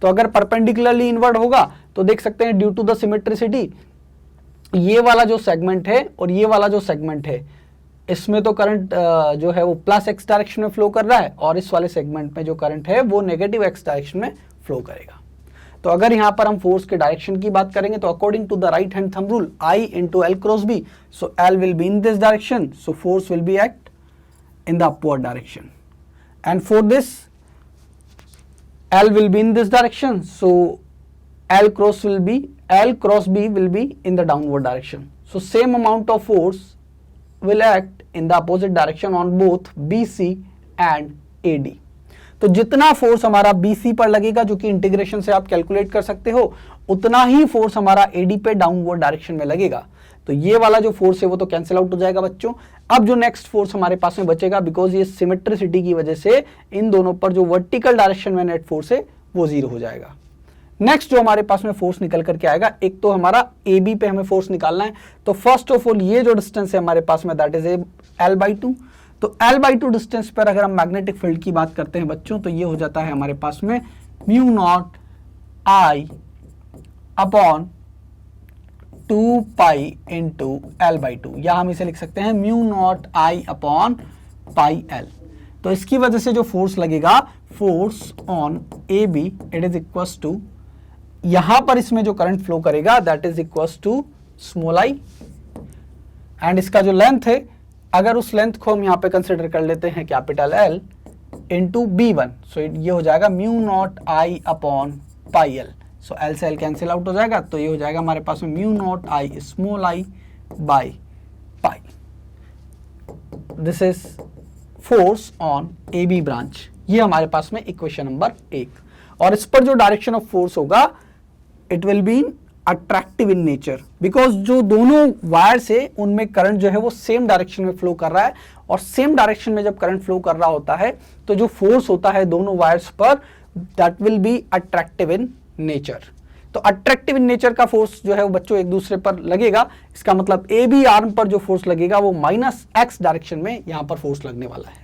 Speaker 1: तो अगर परपेंडिकुलरली इनवर्ड होगा तो देख सकते हैं ड्यू टू द सिमेट्रिसिटी ये वाला जो सेगमेंट है और ये वाला जो सेगमेंट है इसमें तो करंट जो है वो प्लस x डायरेक्शन में फ्लो कर रहा है, और इस वाले सेगमेंट में जो करंट है वो नेगेटिव x डायरेक्शन में फ्लो करेगा। तो अगर यहाँ पर हम फोर्स के डायरेक्शन की बात करेंगे तो according to the right hand thumb rule I into L cross B, so L will be in this direction, so force will be act in the upward direction, and for this L will be in this direction, so L cross B will be in the downward direction, so same amount of force will act in the opposite direction on both BC and AD। तो जितना force हमारा BC पर लगेगा जो कि integration से आप calculate कर सकते हो, उतना ही फोर्स हमारा AD पे डाउनवर्ड डायरेक्शन में लगेगा। तो ये वाला जो फोर्स है वो तो कैंसिल आउट हो जाएगा बच्चों। अब जो नेक्स्ट फोर्स हमारे पास में बचेगा, बिकॉज ये सिमेट्रिसिटी की वजह से इन दोनों पर जो वर्टिकल डायरेक्शन में नेट फोर्स है वो 0 हो जाएगा। नेक्स्ट जो हमारे पास में फोर्स निकल करके आएगा, एक तो हमारा AB पे हमें फोर्स निकालना है। तो फर्स्ट ऑफ ऑल ये जो डिस्टेंस है हमारे पास में दैट इज L/2। तो L/2 डिस्टेंस पर अगर हम मैग्नेटिक फील्ड की बात करते हैं बच्चों तो ये हो जाता है हमारे पास में mu naught I upon 2 pi into L/2, या हम इसे लिख सकते हैं mu naught I upon pi L। तो इसकी वजह से जो फोर्स लगेगा, force on AB it is equals to, यहां पर इसमें जो करंट फ्लो करेगा that is equals to small I, and इसका जो लेंथ है अगर उस लेंथ को हम यहाँ पे कंसिडर कर लेते हैं कैपिटल L इंटू B1, सो ये हो जाएगा mu naught I upon pi L। So L से L कैंसिल आउट हो जाएगा, तो ये हो जाएगा हमारे पास में mu naught I small I by pi. This is force on AB branch, ये हमारे पास में इक्वेशन नंबर 1। और इस पर जो डायरेक्शन ऑफ फोर्स होगा it will be attractive in nature, because जो दोनों वायर्स है उनमें करंट जो है वो सेम डायरेक्शन में फ्लो कर रहा है, और सेम डायरेक्शन में जब करंट फ्लो कर रहा होता है तो जो फोर्स होता है दोनों वायर्स पर that will be attractive in nature. तो अट्रैक्टिव इन नेचर का फोर्स जो है वो बच्चों एक दूसरे पर लगेगा, इसका मतलब AB आर्म पर जो फोर्स लगेगा वो -x डायरेक्शन में यहाँ पर फोर्स लगने वाला है।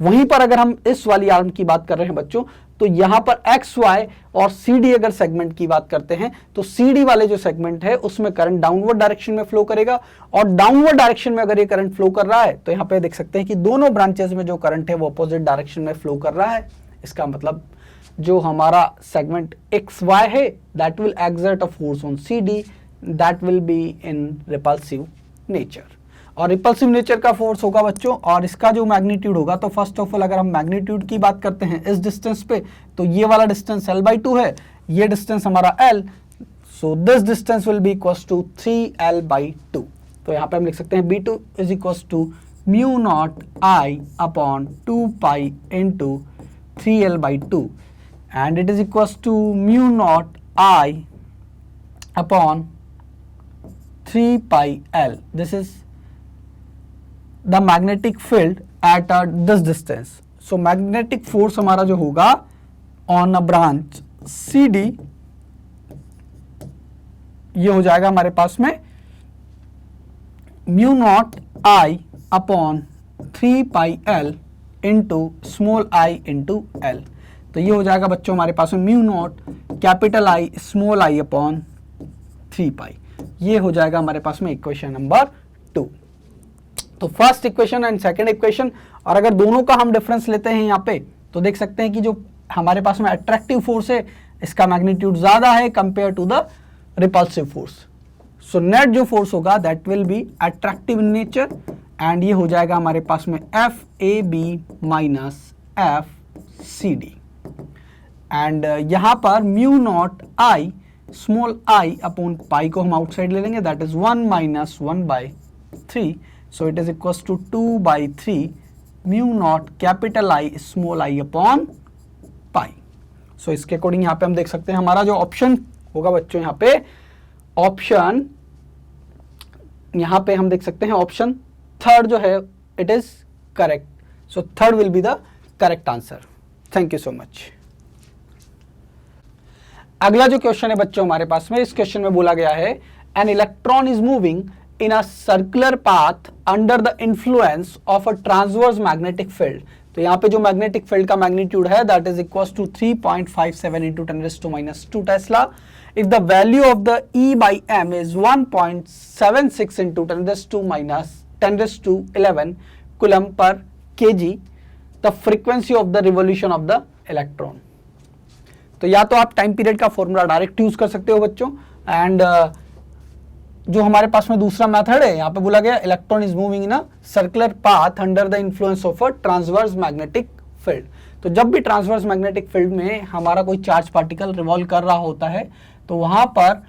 Speaker 1: वहीं पर अगर हम इस वाली आर्म की बात कर रहे हैं बच्चों, तो यहां पर एक्स वाई और सी डी अगर सेगमेंट की बात करते हैं तो सी डी वाले जो सेगमेंट है उसमें करंट डाउनवर्ड डायरेक्शन में फ्लो करेगा, और डाउनवर्ड डायरेक्शन में अगर ये करंट फ्लो कर रहा है तो यहां पे देख सकते हैं कि दोनों ब्रांचेस में जो करंट है वो अपोजिट डायरेक्शन में फ्लो कर रहा है। इसका मतलब जो हमारा सेगमेंट एक्स वाई है that will exert a force on C D, that will be in repulsive nature. और रिपल्सिव नेचर का फोर्स होगा बच्चों, और इसका जो मैग्नीट्यूड होगा, तो फर्स्ट ऑफ ऑल अगर हम मैग्नीट्यूड की बात करते हैं इस डिस्टेंस पे, तो ये वाला डिस्टेंस l/2 है, ये डिस्टेंस हमारा l, so this distance will be equals to 3l/2। तो यहाँ पे हम लिख सकते हैं b2 is equals to mu naught I upon 2 pi into 3l/2 and it is equals to mu naught I upon 3 pi l। This is the magnetic field at this distance. So magnetic force हमारा जो होगा on a branch C D, ये हो जाएगा हमारे पास में mu naught I upon 3 pi l into small I into l। तो ये हो जाएगा बच्चों हमारे पास में mu not capital I small I upon 3 पाई। ये हो जाएगा हमारे पास में इक्वेशन नंबर 2। तो first equation and second equation, और अगर दोनों का हम डिफरेंस लेते हैं यहाँ पे तो देख सकते हैं कि जो हमारे पास में अट्रैक्टिव फोर्स है इसका मैग्नीट्यूड ज्यादा है compare to the repulsive force. So net जो फोर्स होगा that will be attractive in nature, and ये हो जाएगा हमारे पास में FAB माइनस FCD। एंड यहाँ पर mu naught I small I upon पाई को हम आउटसाइड ले लेंगे, that is 1 minus 1/3। So it is equals to 2/3 mu naught capital I small I upon pi। So इसके अकॉर्डिंग यहाँ पे हम देख सकते हैं हमारा जो ऑप्शन होगा बच्चों, यहाँ पे ऑप्शन, यहाँ पे हम देख सकते हैं ऑप्शन थर्ड जो है it is correct. So third will be the correct answer. Thank you so much. अगला जो क्वेश्चन है बच्चों हमारे पास में, इस क्वेश्चन में बोला गया है an electron is moving in a circular path under the influence of a transverse magnetic field। तो यहाँ पे जो मैग्नेटिक फील्ड का मैग्नीट्यूड है that is equals to 3.57 into 10⁻² tesla. If the value of the E/m is 1.76 into 10⁻11 coulomb per kg, the frequency of the revolution of the electron. तो या तो आप टाइम पीरियड का फॉर्मूला डायरेक्ट यूज कर सकते हो बच्चों, एंड जो हमारे पास में दूसरा मेथड है, यहाँ पे बोला गया electron is moving in a circular path under the influence of a transverse magnetic field. तो जब भी ट्रांसवर्स मैग्नेटिक फील्ड में हमारा कोई चार्ज पार्टिकल रिवॉल्व कर रहा होता है तो वहां पर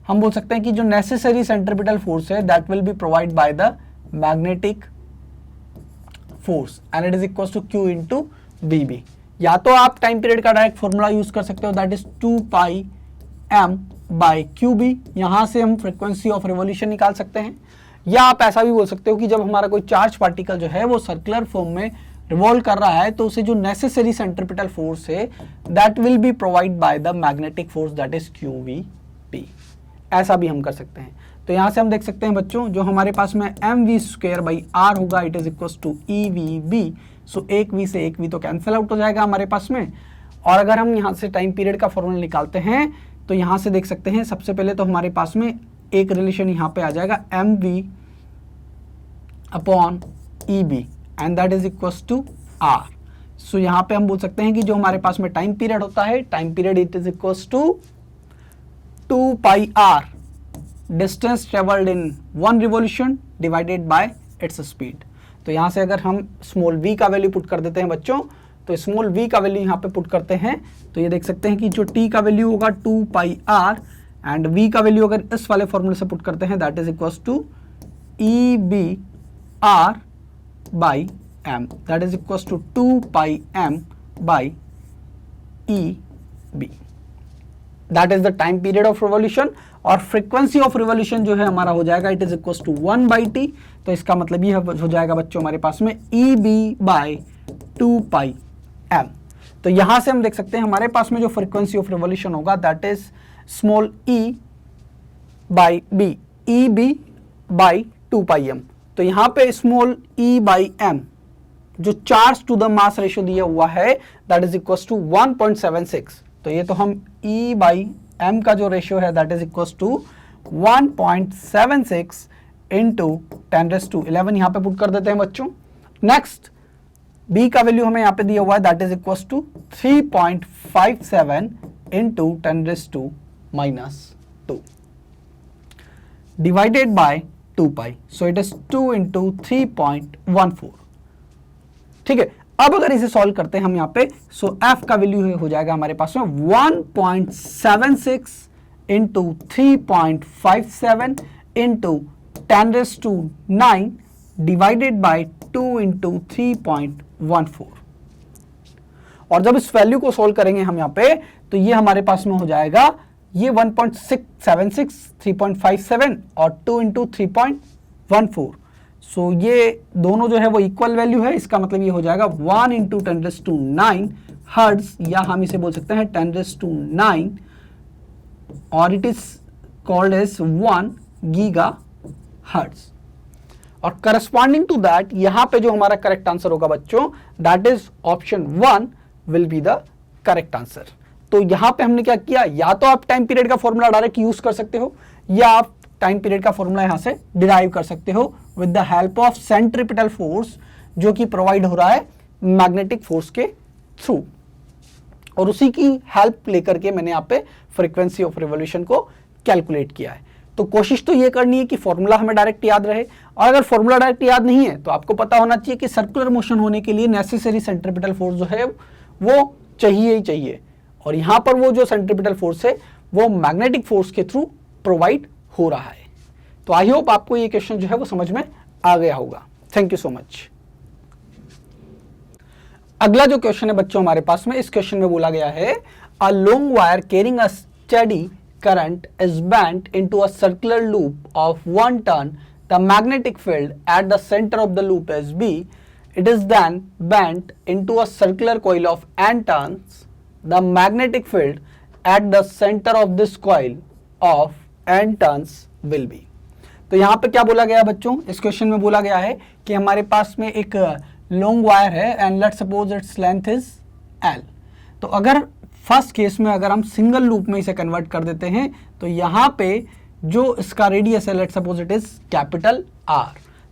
Speaker 1: हम बोल सकते हैं कि जो नेसेसरी सेंट्रीपिटल फोर्स है that will be provide by the magnetic force, and it is equal to Q into VB। या तो आप टाइम पीरियड का डायरेक्ट फॉर्मूला यूज कर सकते हो, दैट इज 2πm/QB। यहां से हम फ्रीक्वेंसी ऑफ रिवोल्यूशन निकाल सकते हैं, या आप ऐसा भी बोल सकते हो कि जब हमारा कोई चार्ज पार्टिकल जो है वो सर्कुलर फॉर्म में रिवॉल्व कर रहा है तो उसे जो नेसेसरी सेंट्रीपिटल फोर्स है that will be provide by the magnetic force that is QVP। ऐसा भी हम कर सकते हैं। तो यहां से हम देख सकते हैं बच्चों जो हमारे पास में mv²/r होगा it is equal to EVB। So एक V से एक V तो कैंसिल आउट हो जाएगा हमारे पास में। और अगर हम यहाँ से टाइम पीरियड का फॉर्मूला निकालते हैं तो यहाँ से देख सकते हैं सबसे पहले तो हमारे पास में एक रिलेशन यहाँ पे आ जाएगा mv/EB and that is equals to R। So यहाँ पे हम बोल सकते हैं कि जो हमारे पास में टाइम पीरियड होता है, time period it is equals to 2πr distance travelled in 1 revolution divided by its speed. तो यहाँ से अगर हम स्मॉल v का वैल्यू पुट कर देते हैं बच्चों, तो स्मॉल v का वैल्यू यहाँ पे पुट करते हैं तो ये देख सकते हैं कि जो t का वैल्यू होगा 2πr एंड v का वैल्यू अगर इस वाले फॉर्मूले से पुट करते हैं that is equals to EBR/m, that is equals to 2πm/EB। That is the time period of revolution. और फ्रीक्वेंसी ऑफ रिवोल्यूशन जो है हमारा हो जाएगा it is equals to 1/t। तो इसका मतलब ये हो जाएगा बच्चों हमारे पास में EB/2πm। तो यहां से हम देख सकते हैं हमारे पास में जो फ्रीक्वेंसी ऑफ रिवोल्यूशन होगा that is small e/b, EB/2πm। तो यहां पे स्मॉल e/m जो charge to the mass ratio दिया हुआ है दैट इज इक्वल टू 1.76। तो ये तो हम E बाई एम का जो रेशियो है that is equal to 1.76 into 10⁻11 यहाँ पे पुट कर देते हैं बच्चों। नेक्स्ट B का वैल्यू हमें यहाँ पे दिया हुआ है that is equal to 3.57 into 10⁻² divided by 2 pi, so it is 2 into 3.14। ठीक है, अब अगर इसे सॉल्व करते हैं हम यहाँ पे, सो F का वैल्यू हो जाएगा हमारे पास में 1.76 into 3.57 into 10⁻9 divided by 2 into 3.14। और जब इस वैल्यू को सॉल्व करेंगे हम यहाँ पे, तो ये हमारे पास में हो जाएगा ये 1.676, 3.57 और 2 इंटू 3.14। सो ये दोनों जो है वो इक्वल वैल्यू है, इसका मतलब ये हो जाएगा 1 इंटू 10⁻9 हर्ट्ज, या हम इसे बोल सकते हैं 10⁻9, और it is called as 1 giga hertz. और करस्पॉन्डिंग टू दैट यहां पे जो हमारा करेक्ट आंसर होगा बच्चों that is option 1 will be the correct answer. तो यहां पे हमने क्या किया, या तो आप टाइम पीरियड का फॉर्मूला डायरेक्ट यूज कर सकते हो, या आप टाइम पीरियड का फॉर्मूला यहां से डिराइव कर सकते हो with the help of centripetal force जो कि प्रोवाइड हो रहा है मैग्नेटिक फोर्स के थ्रू, और उसी की हेल्प लेकर के मैंने यहाँ पे फ्रीक्वेंसी ऑफ रिवोल्यूशन को कैलकुलेट किया है। तो कोशिश तो ये करनी है कि फॉर्मूला हमें डायरेक्ट याद रहे, और अगर फॉर्मूला डायरेक्ट याद नहीं है तो आपको पता होना चाहिए कि सर्कुलर मोशन होने के लिए नेसेसरी सेंट्रीपिटल फोर्स जो है वो चाहिए ही चाहिए, और यहाँ पर वो जो सेंट्रीपिटल फोर्स है वो मैग्नेटिक फोर्स के थ्रू प्रोवाइड हो रहा है। तो आई होप आपको ये क्वेश्चन जो है वो समझ में आ गया होगा। Thank you so much. अगला जो क्वेश्चन है बच्चों हमारे पास में, इस क्वेश्चन में बोला गया है a long wire carrying a steady current is bent into a circular loop of 1 turn. The magnetic field at the center of the loop is B. It is then bent into a circular coil of n turns. The magnetic field at the center of this coil of n turns will be. तो यहाँ पे क्या बोला गया बच्चों, इस question में बोला गया है कि हमारे पास में एक लॉन्ग वायर है and let's suppose it's length is L। तो अगर फर्स्ट केस में अगर हम सिंगल लूप में इसे कन्वर्ट कर देते हैं तो यहाँ पे जो इसका रेडियस है let's suppose it is capital R,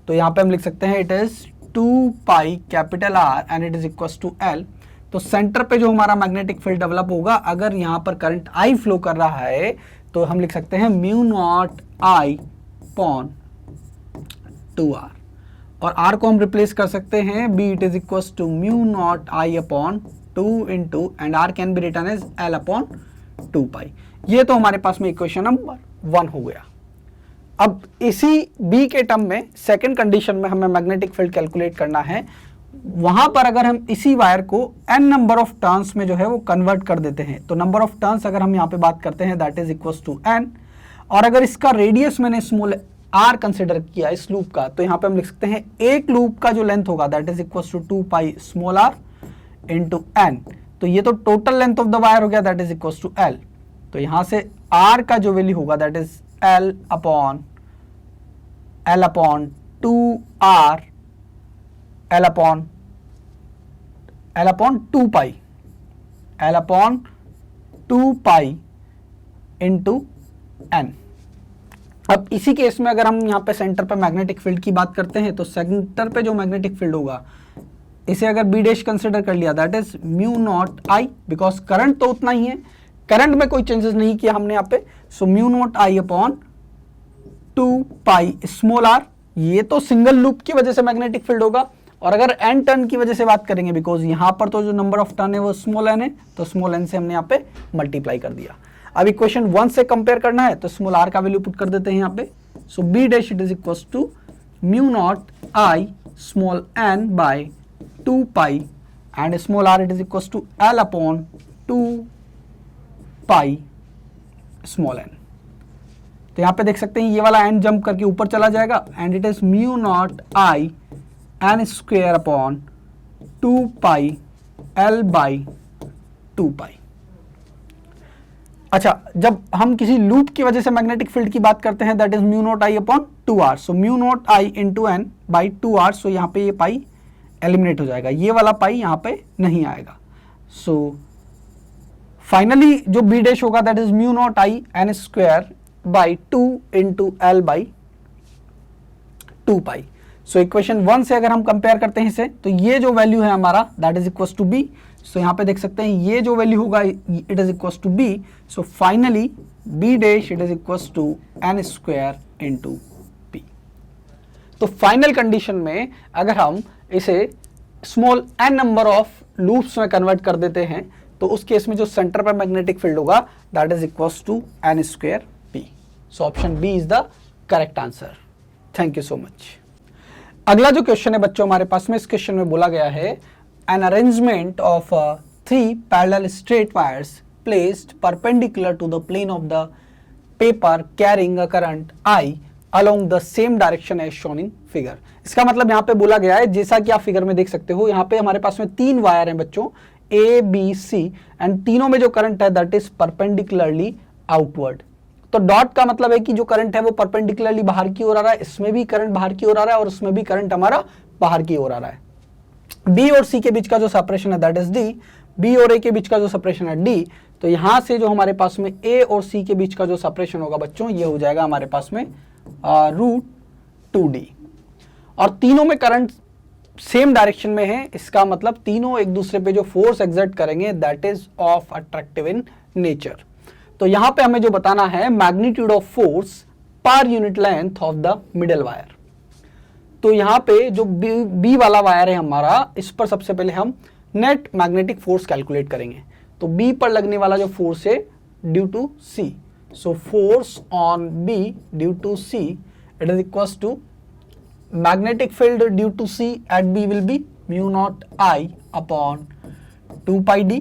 Speaker 1: तो यहाँ पे हम लिख सकते हैं it is 2 pi capital R and it is equals to L। तो सेंटर पे जो हमारा मैग्नेटिक फील्ड डेवलप होगा, अगर यहाँ पर करंट I फ्लो कर रहा है तो हम लिख सकते हैं mu naught I upon 2R, और R को हम रिप्लेस कर सकते हैं B it is equals to mu naught I upon 2 into and R can be written as L upon 2 pi. ये तो हमारे पास में इक्वेशन नंबर 1 हो गया। अब इसी B के टर्म में सेकंड कंडीशन में हमें मैग्नेटिक फील्ड कैलकुलेट करना है, वहां पर अगर हम इसी वायर को n नंबर ऑफ टर्न्स में जो है वो कन्वर्ट कर देते हैं, तो नंबर ऑफ टर्न्स अगर हम यहाँ पे बात करते हैं that is equals to n, और अगर इसका रेडियस मैंने स्मॉल r कंसिडर किया इस लूप का, तो यहाँ पे हम लिख सकते हैं एक लूप का जो लेंथ होगा that is equals to 2 pi small r into n। तो ये तो total length of the wire हो गया that is equals to L। तो यहां से R का जो वैल्यू होगा that is L upon 2R L upon 2 pi L upon 2 pi into n। अब इसी केस में अगर हम यहाँ पे सेंटर पे मैग्नेटिक फील्ड की बात करते हैं, तो सेंटर पे जो मैग्नेटिक फील्ड होगा इसे अगर B डैश कंसिडर कर लिया that is mu naught I, because current तो उतना ही है, करंट में कोई चेंजेस नहीं किया हमने यहाँ पे, so mu naught I upon 2 pi small r। ये तो सिंगल लूप की वजह से मैग्नेटिक फील्ड होगा, और अगर n टर्न की वजह से बात करेंगे बिकॉज यहाँ पर तो जो नंबर ऑफ टर्न है वो स्मॉल n है, तो स्मॉल n से हमने यहाँ पे मल्टीप्लाई कर दिया। अब इक्वेशन 1 से कंपेयर करना है तो स्मॉल r का वैल्यू पुट कर देते हैं यहाँ पे, so B dash it is equals to mu naught I small n by 2 pi and small r it is equals to L upon 2 pi small n। तो यहाँ पे देख सकते हैं ये वाला n जंप करके ऊपर चला जाएगा and it is mu naught I n square upon 2 pi L by 2 पाई। अच्छा, जब हम किसी लूप की वजह से मैग्नेटिक फील्ड की बात करते हैं that is mu naught I upon 2R, so mu naught I into n by 2R, सो यहाँ पे ये पाई एलिमिनेट हो जाएगा, ये वाला पाई यहाँ पे नहीं आएगा। सो फाइनली जो बी डैश होगा that is mu naught I n square by 2 into L by 2 pi. So equation 1 से अगर हम कंपेयर करते हैं इसे, तो ये जो वैल्यू है हमारा that is equal to B. So यहाँ पे देख सकते हैं ये जो वैल्यू होगा it is equal to B. So finally B dash it is equal to n square into P. तो फाइनल कंडीशन में अगर हम इसे small n number of loops में कन्वर्ट कर देते हैं, तो उस केस में जो सेंटर पर मैग्नेटिक फील्ड होगा that is equal to n square P. So option B is the correct answer. Thank you so much. अगला जो क्वेश्चन है बच्चों हमारे पास में, इस क्वेश्चन में बोला गया है an arrangement of 3 parallel straight wires placed perpendicular to the plane of the paper carrying a current I along the same direction as shown in figure. इसका मतलब यहाँ पे बोला गया है, जैसा कि आप फिगर में देख सकते हो, यहाँ पे हमारे पास में 3 वायर हैं बच्चों ए बी सी, एंड तीनों में जो करंट है दैट इज परपेंडिकुलरली आउटवर्ड। तो डॉट का मतलब है कि जो करंट है वो परपेंडिकुलरली बाहर की ओर आ रहा है, इसमें भी करंट बाहर की ओर आ रहा है और उसमें भी करंट हमारा बाहर की ओर आ रहा है। बी और सी के बीच का जो सेपरेशन है दैट इज डी, बी और ए के बीच का जो सेपरेशन है डी। तो यहां से जो हमारे पास में ए और सी के बीच का जो सेपरेशन होगा बच्चों, ये हो जाएगा हमारे पास में √2d। और तीनों में करंट सेम डायरेक्शन में है, इसका मतलब तीनों एक दूसरे पे जो फोर्स एक्सर्ट करेंगे that is of attractive in nature. तो यहां पे हमें जो बताना है मैग्नीट्यूड ऑफ फोर्स पर unit length of the middle wire. तो यहां पे जो बी वाला वायर है हमारा, इस पर सबसे पहले हम नेट मैग्नेटिक फोर्स कैलकुलेट करेंगे। तो बी पर लगने वाला जो फोर्स है due to C, so force on B due to C it is equals to magnetic field due to C at B will be mu naught I upon 2 pi d,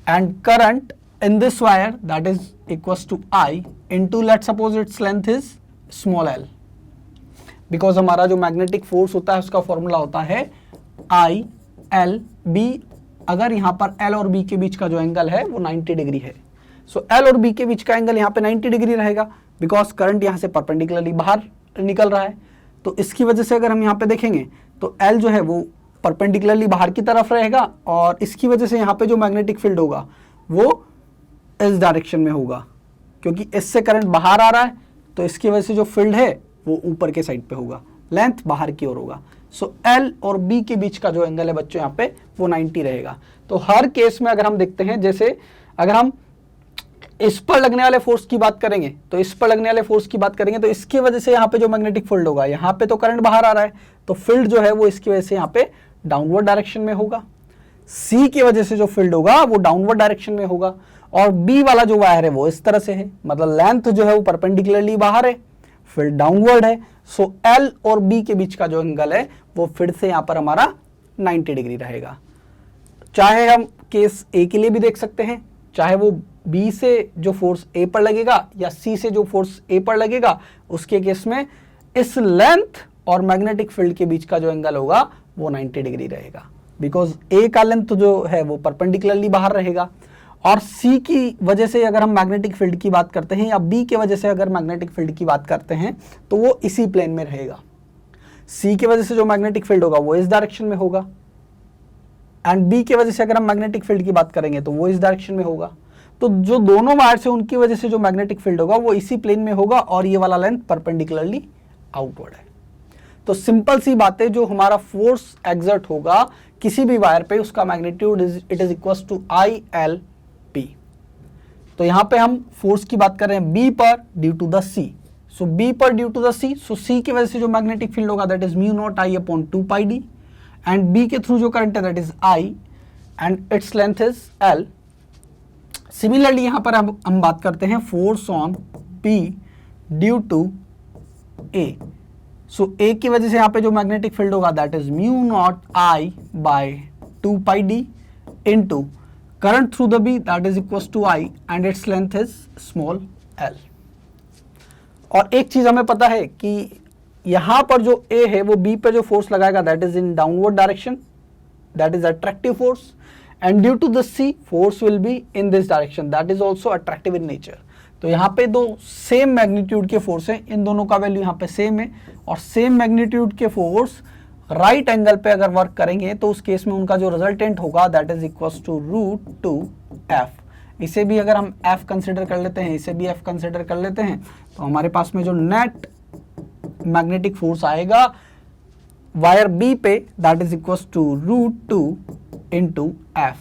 Speaker 1: and current in this wire that is equals to I into, let's suppose its length is small l, because हमारा जो magnetic force होता है उसका formula होता है I L B। अगर यहाँ पर L और B के बीच का जो एंगल है वो 90 डिग्री है, सो L और B के बीच का एंगल यहाँ पे 90 डिग्री रहेगा, बिकॉज करंट यहाँ से परपेंडिकुलरली बाहर निकल रहा है। तो इसकी वजह से अगर हम यहाँ पे देखेंगे तो L जो है वो परपेंडिकुलरली बाहर की तरफ रहेगा, और इसकी वजह से यहाँ पे जो मैग्नेटिक फील्ड होगा वो इस डायरेक्शन में होगा, क्योंकि इससे करंट बाहर आ रहा है, तो इसकी वजह से जो फील्ड है वो ऊपर के साइड पे होगा, लेंथ बाहर की ओर होगा। सो L और B के बीच का जो एंगल है बच्चों यहाँ पे वो 90 रहेगा। तो हर केस में अगर हम देखते हैं, जैसे अगर हम इस पर लगने वाले फोर्स की बात करेंगे, तो इस पर लगने वाले फोर्स की बात करेंगे तो इसकी वजह से यहाँ पे जो मैग्नेटिक फील्ड होगा, यहाँ पे तो करंट बाहर आ रहा है, तो फील्ड जो है वो इसकी वजह से यहाँ पे डाउनवर्ड डायरेक्शन में होगा। सी की वजह से जो फील्ड होगा वो डाउनवर्ड डायरेक्शन में होगा, और बी वाला जो वायर है वो इस तरह से है, मतलब लेंथ जो है वो परपेंडिकुलरली बाहर है, फील्ड डाउनवर्ड है। सो एल और बी के बीच का जो एंगल है वो फिर से यहाँ पर हमारा 90 डिग्री रहेगा। चाहे हम केस ए के लिए भी देख सकते हैं, चाहे वो बी से जो फोर्स ए पर लगेगा या सी से जो फोर्स ए पर लगेगा, उसके केस में इस लेंथ और मैग्नेटिक फील्ड के बीच का जो एंगल होगा वो 90 डिग्री रहेगा, बिकॉज ए का लेंथ जो है वो परपेंडिकुलरली बाहर रहेगा, और सी की वजह से अगर हम मैग्नेटिक फील्ड की बात करते हैं या बी के वजह से अगर मैग्नेटिक फील्ड की बात करते हैं तो वो इसी प्लेन में रहेगा। सी की वजह से जो मैग्नेटिक फील्ड होगा वो इस डायरेक्शन में होगा, एंड बी की वजह से अगर हम मैग्नेटिक फील्ड की बात करेंगे तो वो इस डायरेक्शन में होगा। तो जो दोनों वायर्स है उनकी वजह से जो मैग्नेटिक फील्ड होगा वो इसी प्लेन में होगा, और ये वाला लेंथ परपेंडिकुलरली आउटवर्ड है। तो सिंपल सी बात है, जो हमारा फोर्स एक्सर्ट होगा किसी भी वायर पे उसका magnitude it is equal to I L P. तो यहाँ पे हम फोर्स की बात कर रहे हैं बी पर due to the C, so B पर due to the C, so C की वजह से जो मैग्नेटिक फील्ड होगा that is mu naught I upon 2 pi d, and B के थ्रू जो करंट है that is I and its length is L. Similarly यहाँ पर हम बात करते हैं force on B due to A, so A की वजह से यहाँ पे जो मैग्नेटिक फील्ड होगा that is mu naught I by 2 pi D into current through the B that is equal to I and its length is small L. और एक चीज हमें पता है कि यहाँ पर जो ए है वो बी पे जो फोर्स लगाएगा that is in downward direction, that is attractive force, and due to the C force will be in this direction that is also attractive in nature। तो यहाँ पे दो सेम मैग्नीट्यूड के फोर्स हैं, इन दोनों का वैल्यू यहाँ पे सेम है, और सेम मैग्नीट्यूड के फोर्स राइट एंगल पे अगर वर्क करेंगे तो उस केस में उनका जो रिजल्टेंट होगा that is equals to √2f। इसे भी अगर हम f कंसिडर कर लेते हैं, इसे भी f कंसिडर कर लेते हैं, तो हमारे पास में जो नेट मैग्नेटिक फोर्स आएगा वायर B पे that is equals to √2 into f।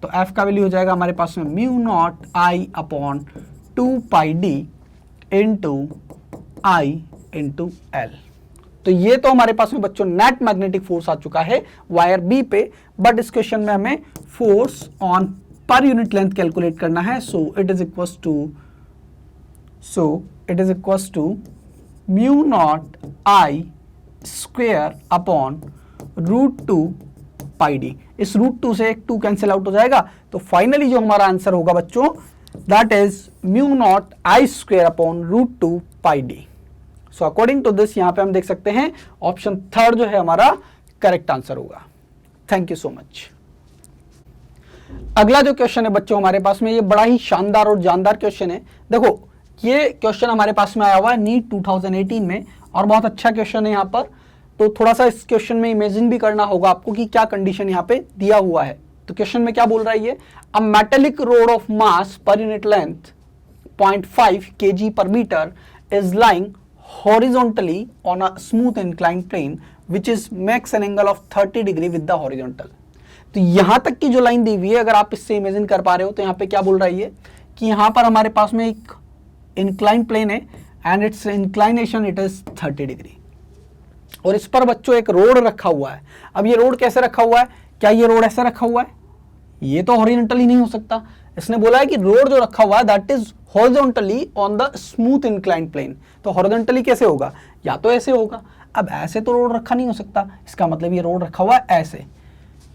Speaker 1: तो f का वैल्यू हो जाएगा हमारे पास में μ0I/2πd into I into L। तो ये तो हमारे पास में बच्चों नेट मैग्नेटिक फोर्स आ चुका है वायर बी पे, बट इस क्वेश्चन में हमें force on per unit length calculate करना है। सो it is equals to μ0I/√2πd। इस √2 से एक 2 कैंसिल आउट हो जाएगा, तो फाइनली जो हमारा आंसर होगा बच्चों that is μ0I² so according to this यहाँ पे हम देख सकते हैं ऑप्शन थर्ड जो है हमारा करेक्ट आंसर होगा। Thank you so much. अगला जो क्वेश्चन है बच्चों हमारे पास में, ये बड़ा ही शानदार और जानदार क्वेश्चन है। देखो ये क्वेश्चन हमारे पास में आया हुआ है नीट 2018 में, और बहुत अच्छा क्वेश्चन है यहाँ पर। तो थोड़ा सा इस क्वेश्चन में इमेजिन भी करना होगा आपको कि क्या कंडीशन यहाँ पे दिया हुआ है। तो क्वेश्चन में क्या बोल रहा है ये, a metallic road of mass per unit length 0.5 kg per meter is lying horizontally on a smooth inclined plane which is makes an angle of 30 degree with the horizontal। तो यहां तक की जो लाइन दी हुई है, अगर आप इससे इमेजिन कर पा रहे हो, तो यहाँ पे क्या बोल रहा है ये कि यहाँ पर हमारे पास में एक इंक्लाइन प्लेन है and it's inclination it is 30 degree, और इस पर बच्चों एक रोड रखा हुआ है। अब ये रोड कैसे रखा हुआ है, क्या ये रोड ऐसा रखा हुआ है, ये तो हॉरिजॉन्टली नहीं हो सकता। इसने बोला है कि रोड जो रखा हुआ है that is horizontally on the smooth inclined plane. तो हॉरिजॉन्टली कैसे होगा, या तो ऐसे होगा। अब ऐसे तो रोड रखा नहीं हो सकता, इसका मतलब ये रोड रखा हुआ है ऐसे।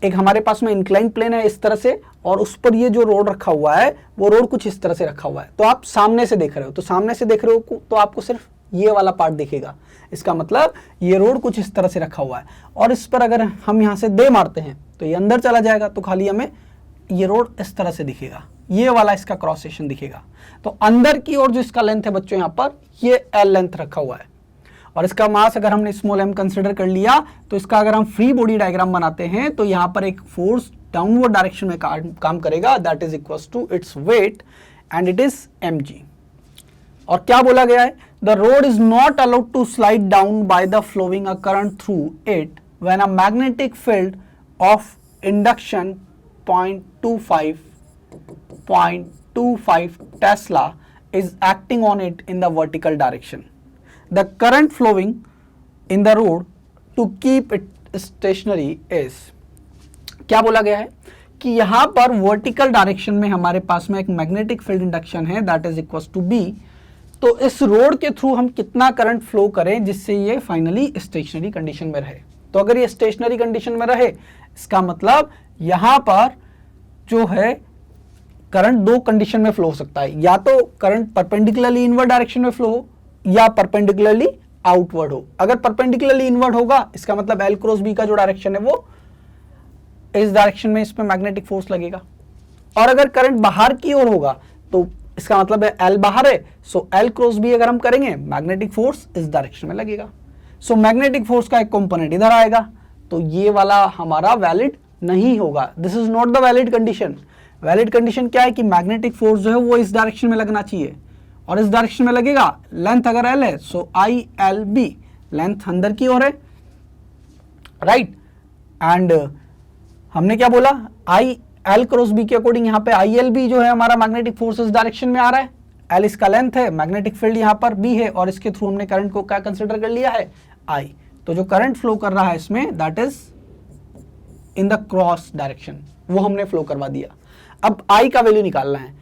Speaker 1: एक हमारे पास में इंक्लाइंड प्लेन है इस तरह से, और उस पर ये जो रोड रखा हुआ है वो रोड कुछ इस तरह से रखा हुआ है। तो आप सामने से देख रहे हो, तो सामने से देख रहे हो तो आपको सिर्फ ये वाला पार्ट दिखेगा। इसका मतलब ये रोड कुछ इस तरह से रखा हुआ है, और इस पर अगर हम यहाँ से दे मारते हैं तो ये अंदर चला जाएगा, तो खाली हमें ये रोड इस तरह से दिखेगा, ये वाला इसका क्रॉस सेक्शन दिखेगा। तो अंदर की ओर जो इसका लेंथ है बच्चों यहाँ पर ये एल लेंथ रखा हुआ है, और इसका मास अगर हमने स्मॉल एम कंसिडर कर लिया, तो इसका अगर हम फ्री बॉडी डायग्राम बनाते हैं तो यहाँ पर एक फोर्स डाउनवर्ड डायरेक्शन में काम करेगा that is equals to its weight and it is mg। और क्या बोला गया है, the rod is not allowed to slide down by the flowing a current through it when a magnetic field of induction 0.25 Tesla is acting on it in the vertical direction. The current flowing in the road to keep it stationary is, क्या बोला गया है कि यहाँ पर vertical direction में हमारे पास में एक मैग्नेटिक फील्ड इंडक्शन है that is equals to B. तो इस रोड के थ्रू हम कितना करंट फ्लो करें जिससे ये फाइनली स्टेशनरी कंडीशन में रहे। तो अगर ये स्टेशनरी कंडीशन में रहे, इसका मतलब यहां पर जो है करंट दो कंडीशन में फ्लो हो सकता है, या तो करंट परपेंडिकुलरली इनवर्ड डायरेक्शन में फ्लो हो या परपेंडिकुलरली आउटवर्ड हो। अगर परपेंडिकुलरली इनवर्ड होगा, इसका मतलब एल क्रॉस बी का जो डायरेक्शन है वो इस डायरेक्शन में, इसमें मैग्नेटिक फोर्स लगेगा। और अगर करंट बाहर की ओर होगा तो इसका मतलब है एल बाहर है, सो एल क्रॉस बी अगर हम करेंगे मैग्नेटिक फोर्स इस डायरेक्शन में लगेगा। सो मैग्नेटिक फोर्स का एक कंपोनेंट इधर आएगा, तो ये वाला हमारा वैलिड नहीं होगा। This is not the valid condition. Valid condition क्या है कि मैग्नेटिक फोर्स जो है वो इस डायरेक्शन में लगना चाहिए, और इस डायरेक्शन में लगेगा। लेंथ अगर एल है सो आई एल बी, लेंथ अंदर की ओर है, राइट। एंड हमने क्या बोला, आई एल क्रॉस बी के अकॉर्डिंग यहाँ पे आई एल बी जो है हमारा मैग्नेटिक फोर्स इस डायरेक्शन में आ रहा है। एल इसका लेंथ है, मैग्नेटिक फील्ड यहाँ पर बी है, और इसके थ्रू हमने करंट को क्या कंसिडर कर लिया है, आई। तो जो करंट फ्लो कर रहा है इसमें that is in the cross direction, वो हमने फ्लो करवा दिया। अब आई का वैल्यू निकालना है,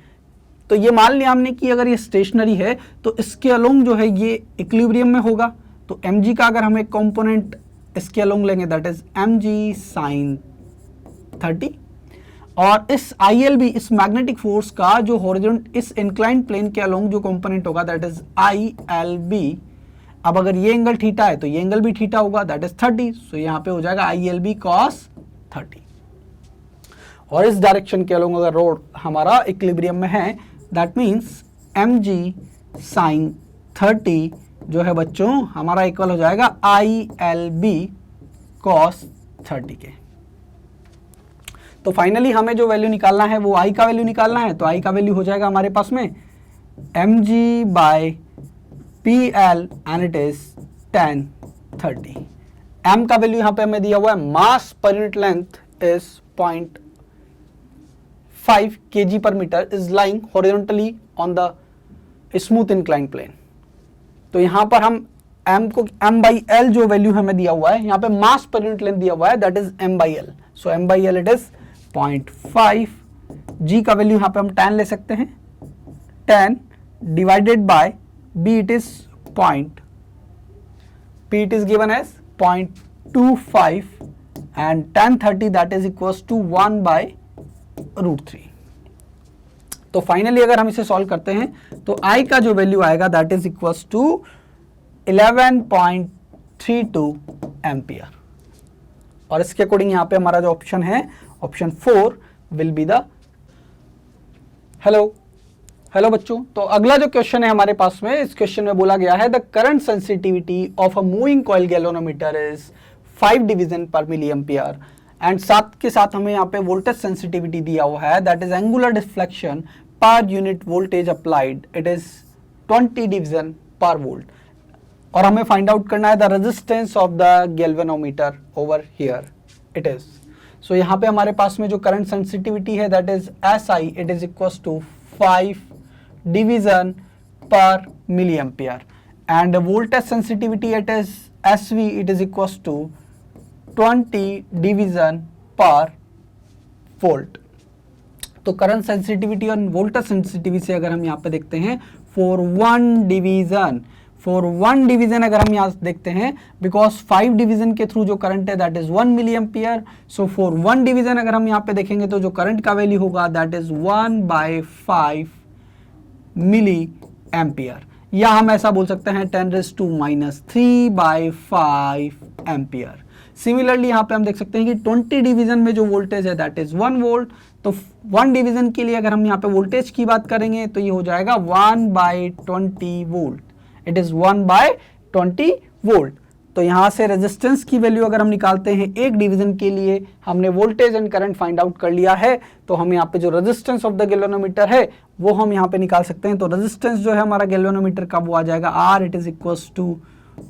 Speaker 1: तो ये मान लिया हमने कि अगर ये स्टेशनरी है तो इसके अलोंग जो है ये इक्विलिब्रियम में होगा। तो mg का अगर हम एक कंपोनेंट इसके अलोंग लेंगे दैट इज mg sin 30, और इस ILB इस मैग्नेटिक फोर्स का जो हॉरिजॉन्टल इस इंक्लाइंड प्लेन के अलोंग जो कंपोनेंट होगा दैट इज ILB। अब अगर ये एंगल थीटा है तो ये एंगल भी थीटा होगा दैट इज 30, सो यहाँ पे हो जाएगा ILB cos 30। और इस डायरेक्शन के अलोंग अगर रोड हमारा इक्विलिब्रियम में है दैट मीन्स mg sin 30 जो है बच्चों हमारा इक्वल हो जाएगा ILB cos 30 के। तो फाइनली हमें जो वैल्यू निकालना है वो i का वैल्यू निकालना है, तो i का वैल्यू हो जाएगा हमारे पास में mg/pl and it is 1030। m का वैल्यू यहाँ पे हमें दिया हुआ है, mass per unit length is 0.5 kg per meter is lying horizontally on the smooth inclined plane। तो यहाँ पर हम m को m/l जो वैल्यू हमें दिया हुआ है, यहाँ पे मास पर यूनिट लेंथ दिया हुआ है, that is m/l। So m/l it is 0.5। g का वैल्यू यहाँ पे हम 10 ले सकते हैं, 10 divided by b it is p it is given as 0.25 and 1030 that is equals to 1/√3। तो फाइनली अगर हम इसे सॉल्व करते हैं तो i का जो वैल्यू आएगा that is equals to 11.32 ampere. और इसके अकॉर्डिंग यहाँ पे हमारा जो ऑप्शन है, option 4 will be the. Hello बच्चों, तो अगला जो क्वेश्चन है हमारे पास में, इस क्वेश्चन में बोला गया है the current sensitivity of a moving coil galvanometer is 5 division per milli ampere and साथ के साथ हमें यहाँ पे वोल्टेज सेंसिटिविटी दिया हुआ है, that is angular deflection per unit voltage applied it is 20 division per volt. और हमें फाइंड आउट करना है the resistance of the galvanometer over here it is. So यहाँ पे हमारे पास में जो करंट सेंसिटिविटी है that is SI it is equals to 5 division per milli ampere and voltage sensitivity it is SV it is equals to 20 division per volt. तो current sensitivity और voltage sensitivity से अगर हम यहाँ पे देखते हैं फॉर वन डिवीजन अगर हम यहाँ देखते हैं, बिकॉज 5 डिवीजन के थ्रू जो करंट है that is 1 milli ampere. So for 1 division अगर हम यहाँ पे देखेंगे तो जो करंट का वैल्यू होगा दैट इज 1/5 मिली एम्पियर, या हम ऐसा बोल सकते हैं 10⁻³ एम्पियर। सिमिलरली यहाँ पे हम देख सकते हैं कि 20 डिवीजन में जो वोल्टेज है दैट इज 1 वोल्ट। तो 1 डिवीजन के लिए अगर हम यहाँ पे वोल्टेज की बात करेंगे तो ये हो जाएगा 1/20 वोल्ट, इट इज 1/20 वोल्ट। तो यहाँ से रेजिस्टेंस की वैल्यू अगर हम निकालते हैं एक डिवीजन के लिए, हमने voltage and current find out कर लिया है, तो हम यहाँ पे जो रेजिस्टेंस ऑफ द गैल्वेनोमीटर है वो हम यहाँ पे निकाल सकते हैं। तो रेजिस्टेंस जो है हमारा गैल्वेनोमीटर का वो आ जाएगा R it is equals to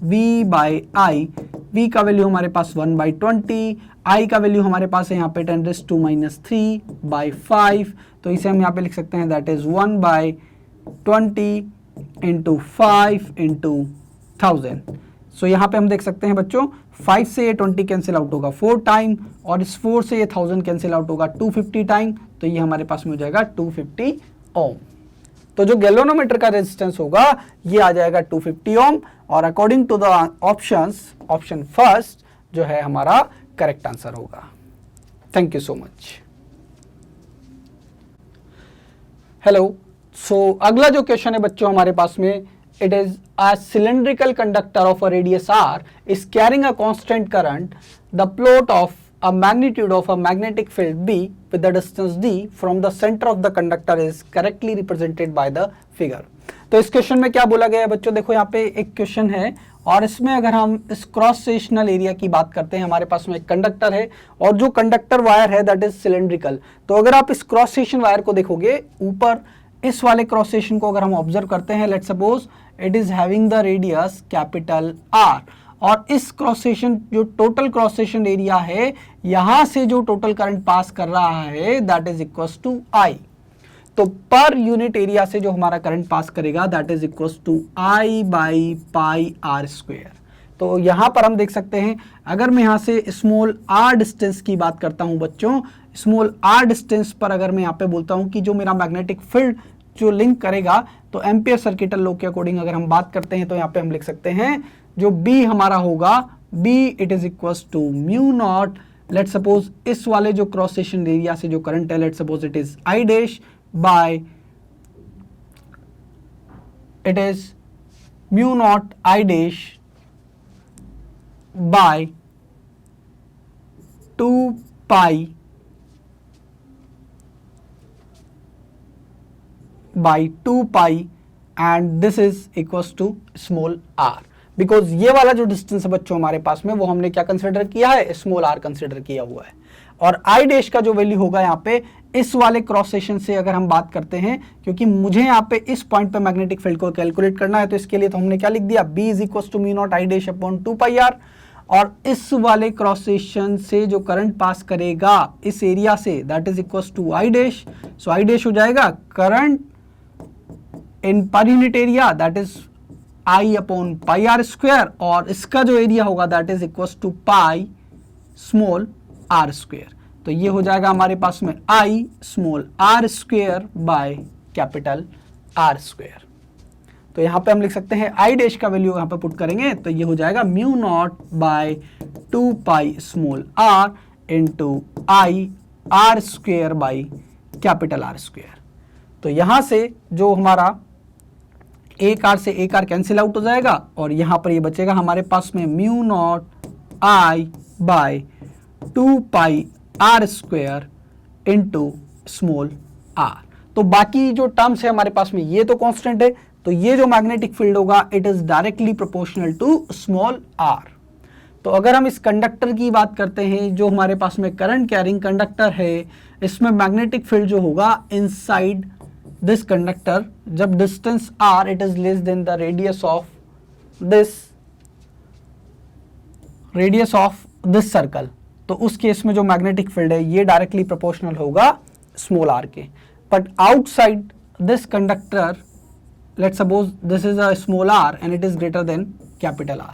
Speaker 1: V/I। V का वैल्यू हमारे पास 1/20, I का वैल्यू हमारे पास है यहाँ पे 10⁻³ तो इसे हम यहाँ पे लिख सकते हैं दैट इज 1/20 × 5 × 1000। सो यहाँ पे हम देख सकते हैं बच्चों 5 से ये 20 कैंसिल आउट होगा 4 टाइम और इस 4 से ये 1000 कैंसिल आउट होगा 250 टाइम, तो ये हमारे पास में हो जाएगा 250 ओम। तो जो गैल्वेनोमीटर का रेजिस्टेंस होगा ये आ जाएगा 250 ओम और according to the options option first जो है हमारा करेक्ट आंसर होगा। Thank you so much. Hello, so अगला जो क्वेश्चन है बच्चों हमारे पास में, it is a cylindrical conductor of a radius r is carrying a constant current. The plot of a magnitude of a magnetic field B with the distance d from the center of the conductor is correctly represented by the figure। तो इस question में क्या बोला गया है बच्चों, देखो यहाँ पे एक क्वेश्चन है और इसमें अगर हम इस क्रॉस सेक्शनल एरिया की बात करते हैं, हमारे पास में एक कंडक्टर है और जो कंडक्टर वायर है दैट इज सिलेंड्रिकल। तो अगर आप इस क्रॉस सेक्शन वायर को देखोगे, ऊपर इस वाले क्रॉस सेक्शन को अगर हम ऑब्जर्व करते हैं, let's suppose it is having the radius capital R और इस क्रॉस सेक्शन जो टोटल क्रॉस सेक्शन एरिया है, यहां से जो टोटल करंट पास कर रहा है that is equals to I। तो पर यूनिट एरिया से जो हमारा करंट पास करेगा that is equals to I/πr²। तो यहां पर हम देख सकते हैं, अगर मैं यहां से स्मॉल r डिस्टेंस की बात करता हूं बच्चों, स्मॉल r डिस्टेंस पर अगर मैं यहां पे बोलता हूं कि जो मेरा मैग्नेटिक फील्ड जो लिंक करेगा, तो एम्पियर सर्किटल लॉ के अकॉर्डिंग अगर हम बात करते हैं तो यहाँ पे हम लिख सकते हैं जो B हमारा होगा, B it is equals to μ0। Let's suppose इस वाले जो क्रॉस सेक्शन एरिया से जो करंट है, let's suppose it is I dash by it is μ0 I dash by 2 pi and this is equals to small r। Because ये वाला जो distance है बच्चों हमारे पास में वो हमने क्या कंसिडर किया है, स्मॉल आर कंसिडर किया हुआ है। और आई डैश का जो वैल्यू होगा यहाँ पे इस वाले क्रॉस सेक्शन से अगर हम बात करते हैं, क्योंकि मुझे यहाँ पे इस पॉइंट पे मैग्नेटिक फील्ड को कैलकुलेट करना है, तो इसके लिए तो हमने क्या लिख दिया, B is equal to mu naught I dash upon 2 pi R. और इस वाले क्रॉस सेक्शन से जो करंट पास करेगा इस एरिया से, that is equal to I dash. So I dash हो जाएगा current in per unit area, that is I upon pi R square, और इसका जो एरिया होगा that is equal to pi small R square. तो ये हो जाएगा हमारे पास में I small R square by capital R square. तो यहाँ पे हम लिख सकते हैं आई डैश का वैल्यू यहाँ पे पुट करेंगे तो ये हो जाएगा mu naught by 2 pi small R into I R square by capital R square. तो यहाँ से जो हमारा एक आर से एक आर कैंसिल आउट हो जाएगा और यहाँ पर ये बचेगा हमारे पास में mu naught I by 2 pi R square into small R. तो बाकी जो टर्म्स है हमारे पास में ये तो कांस्टेंट है, तो ये जो मैग्नेटिक फील्ड होगा it is directly proportional to small R. तो अगर हम इस कंडक्टर की बात करते हैं जो हमारे पास में करंट कैरिंग कंडक्टर है, इसमें मैग्नेटिक फील्ड जो होगा इनसाइड दिस कंडक्टर, जब distance r it is less then the radius of this circle, तो उस केस में जो मैग्नेटिक फील्ड है ये डायरेक्टली प्रोपोर्शनल होगा स्मॉल r के। But outside this conductor, let's suppose this is a small r and it is greater than capital R।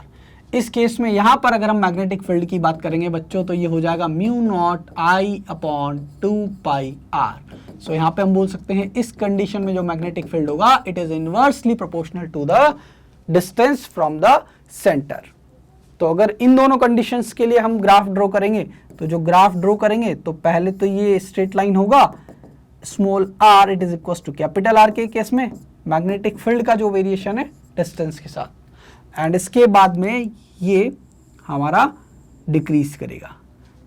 Speaker 1: इस case में यहां पर अगर हम मैग्नेटिक फील्ड की बात करेंगे बच्चों तो ये हो जाएगा mu naught I upon 2 pi R. So यहाँ पे हम बोल सकते हैं इस कंडीशन में जो मैग्नेटिक फील्ड होगा it is inversely proportional to the distance from the centre. तो अगर इन दोनों कंडीशंस के लिए हम ग्राफ ड्रॉ करेंगे तो जो ग्राफ ड्रॉ करेंगे तो पहले तो ये स्ट्रेट लाइन होगा, small r it is equal to capital R के केस में मैग्नेटिक फील्ड का जो वेरिएशन है डिस्टेंस के साथ, एंड इसके बाद में ये हमारा डिक्रीज करेगा।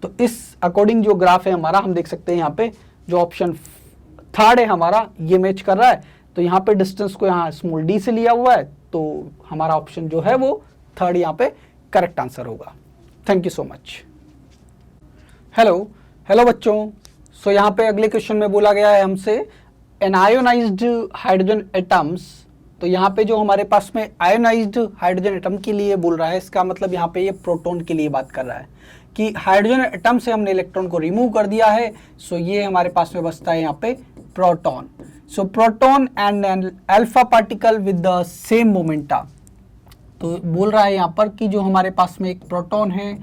Speaker 1: तो इस अकॉर्डिंग जो ग्राफ है हमारा हम देख सकते हैं यहाँ पे जो ऑप्शन थर्ड है हमारा ये मैच कर रहा है। तो यहाँ पे डिस्टेंस को यहाँ स्मॉल d से लिया हुआ है, तो हमारा ऑप्शन जो है वो थर्ड यहाँ पे करेक्ट आंसर होगा। Thank you so much. Hello बच्चों, सो यहाँ पे अगले क्वेश्चन में बोला गया है हमसे एन आयोनाइज्ड हाइड्रोजन एटम्स। तो यहाँ पे जो हमारे पास में आयोनाइज्ड हाइड्रोजन एटम के लिए बोल रहा है, इसका मतलब यहाँ पे ये प्रोटॉन के लिए बात कर रहा है कि हाइड्रोजन एटम से हमने इलेक्ट्रॉन को रिमूव कर दिया है। सो ये हमारे पास में बचता है यहाँ पे proton. So proton and an alpha particle with the same momenta. तो बोल रहा है यहाँ पर कि जो हमारे पास में एक प्रोटॉन है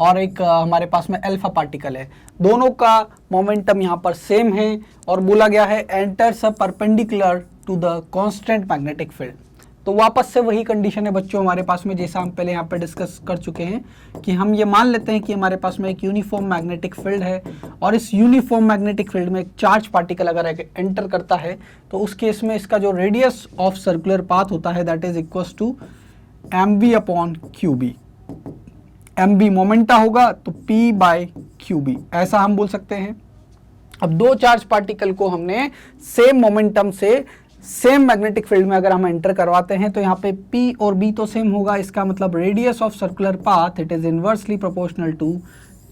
Speaker 1: और एक हमारे पास में अल्फा पार्टिकल है, दोनों का मोमेंटम यहाँ पर सेम है और बोला गया है enters a perpendicular to the constant magnetic field. तो वापस से वही कंडीशन है बच्चों हमारे पास में जैसा हम पहले यहाँ पे डिस्कस कर चुके हैं कि हम ये मान लेते हैं कि हमारे पास में एक यूनिफॉर्म मैग्नेटिक फील्ड है और इस यूनिफॉर्म मैग्नेटिक फील्ड में एक चार्ज पार्टिकल अगर एंटर करता है तो उस केस में इसका जो रेडियस ऑफ सर्कुलर पाथ होता है that is equal to mv upon QB. mv momenta होगा तो p बाय क्यूबी, ऐसा हम बोल सकते हैं। अब दो चार्ज पार्टिकल को हमने सेम मोमेंटम से सेम मैग्नेटिक फील्ड में अगर हम एंटर करवाते हैं तो यहाँ पे p और b तो सेम होगा, इसका मतलब radius of circular path it is inversely proportional to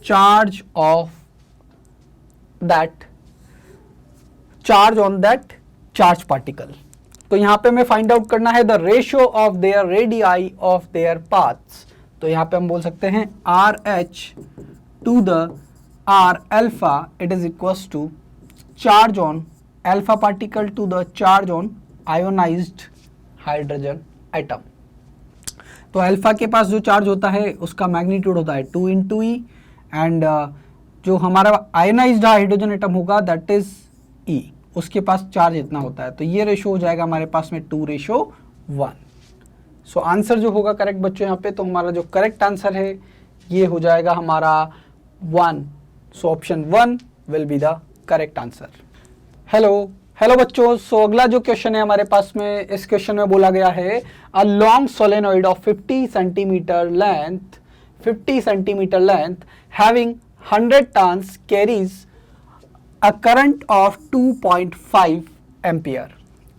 Speaker 1: charge on that charge particle. तो यहाँ पे हमें फाइंड आउट करना है the ratio of their radii of their paths. तो यहाँ पे हम बोल सकते हैं RH to the R alpha it is equals to charge on alpha particle to the charge on ionised hydrogen atom. तो अल्फा के पास जो चार्ज होता है उसका मैग्नीट्यूड होता है 2 इंटू ई एंड जो हमारा आयोनाइज्ड हाइड्रोजन एटम होगा दैट इज E, उसके पास चार्ज इतना होता है। तो ये रेशो हो जाएगा हमारे पास में 2:1। सो आंसर जो होगा करेक्ट बच्चों यहाँ पे, तो हमारा जो करेक्ट आंसर है ये हो जाएगा हमारा 1। So option 1 will be the correct answer. Hello बच्चों, सो अगला जो क्वेश्चन है हमारे पास में, इस क्वेश्चन में बोला गया है a long solenoid of 50 centimetre length having 100 turns carries a current of 2.5 ampere.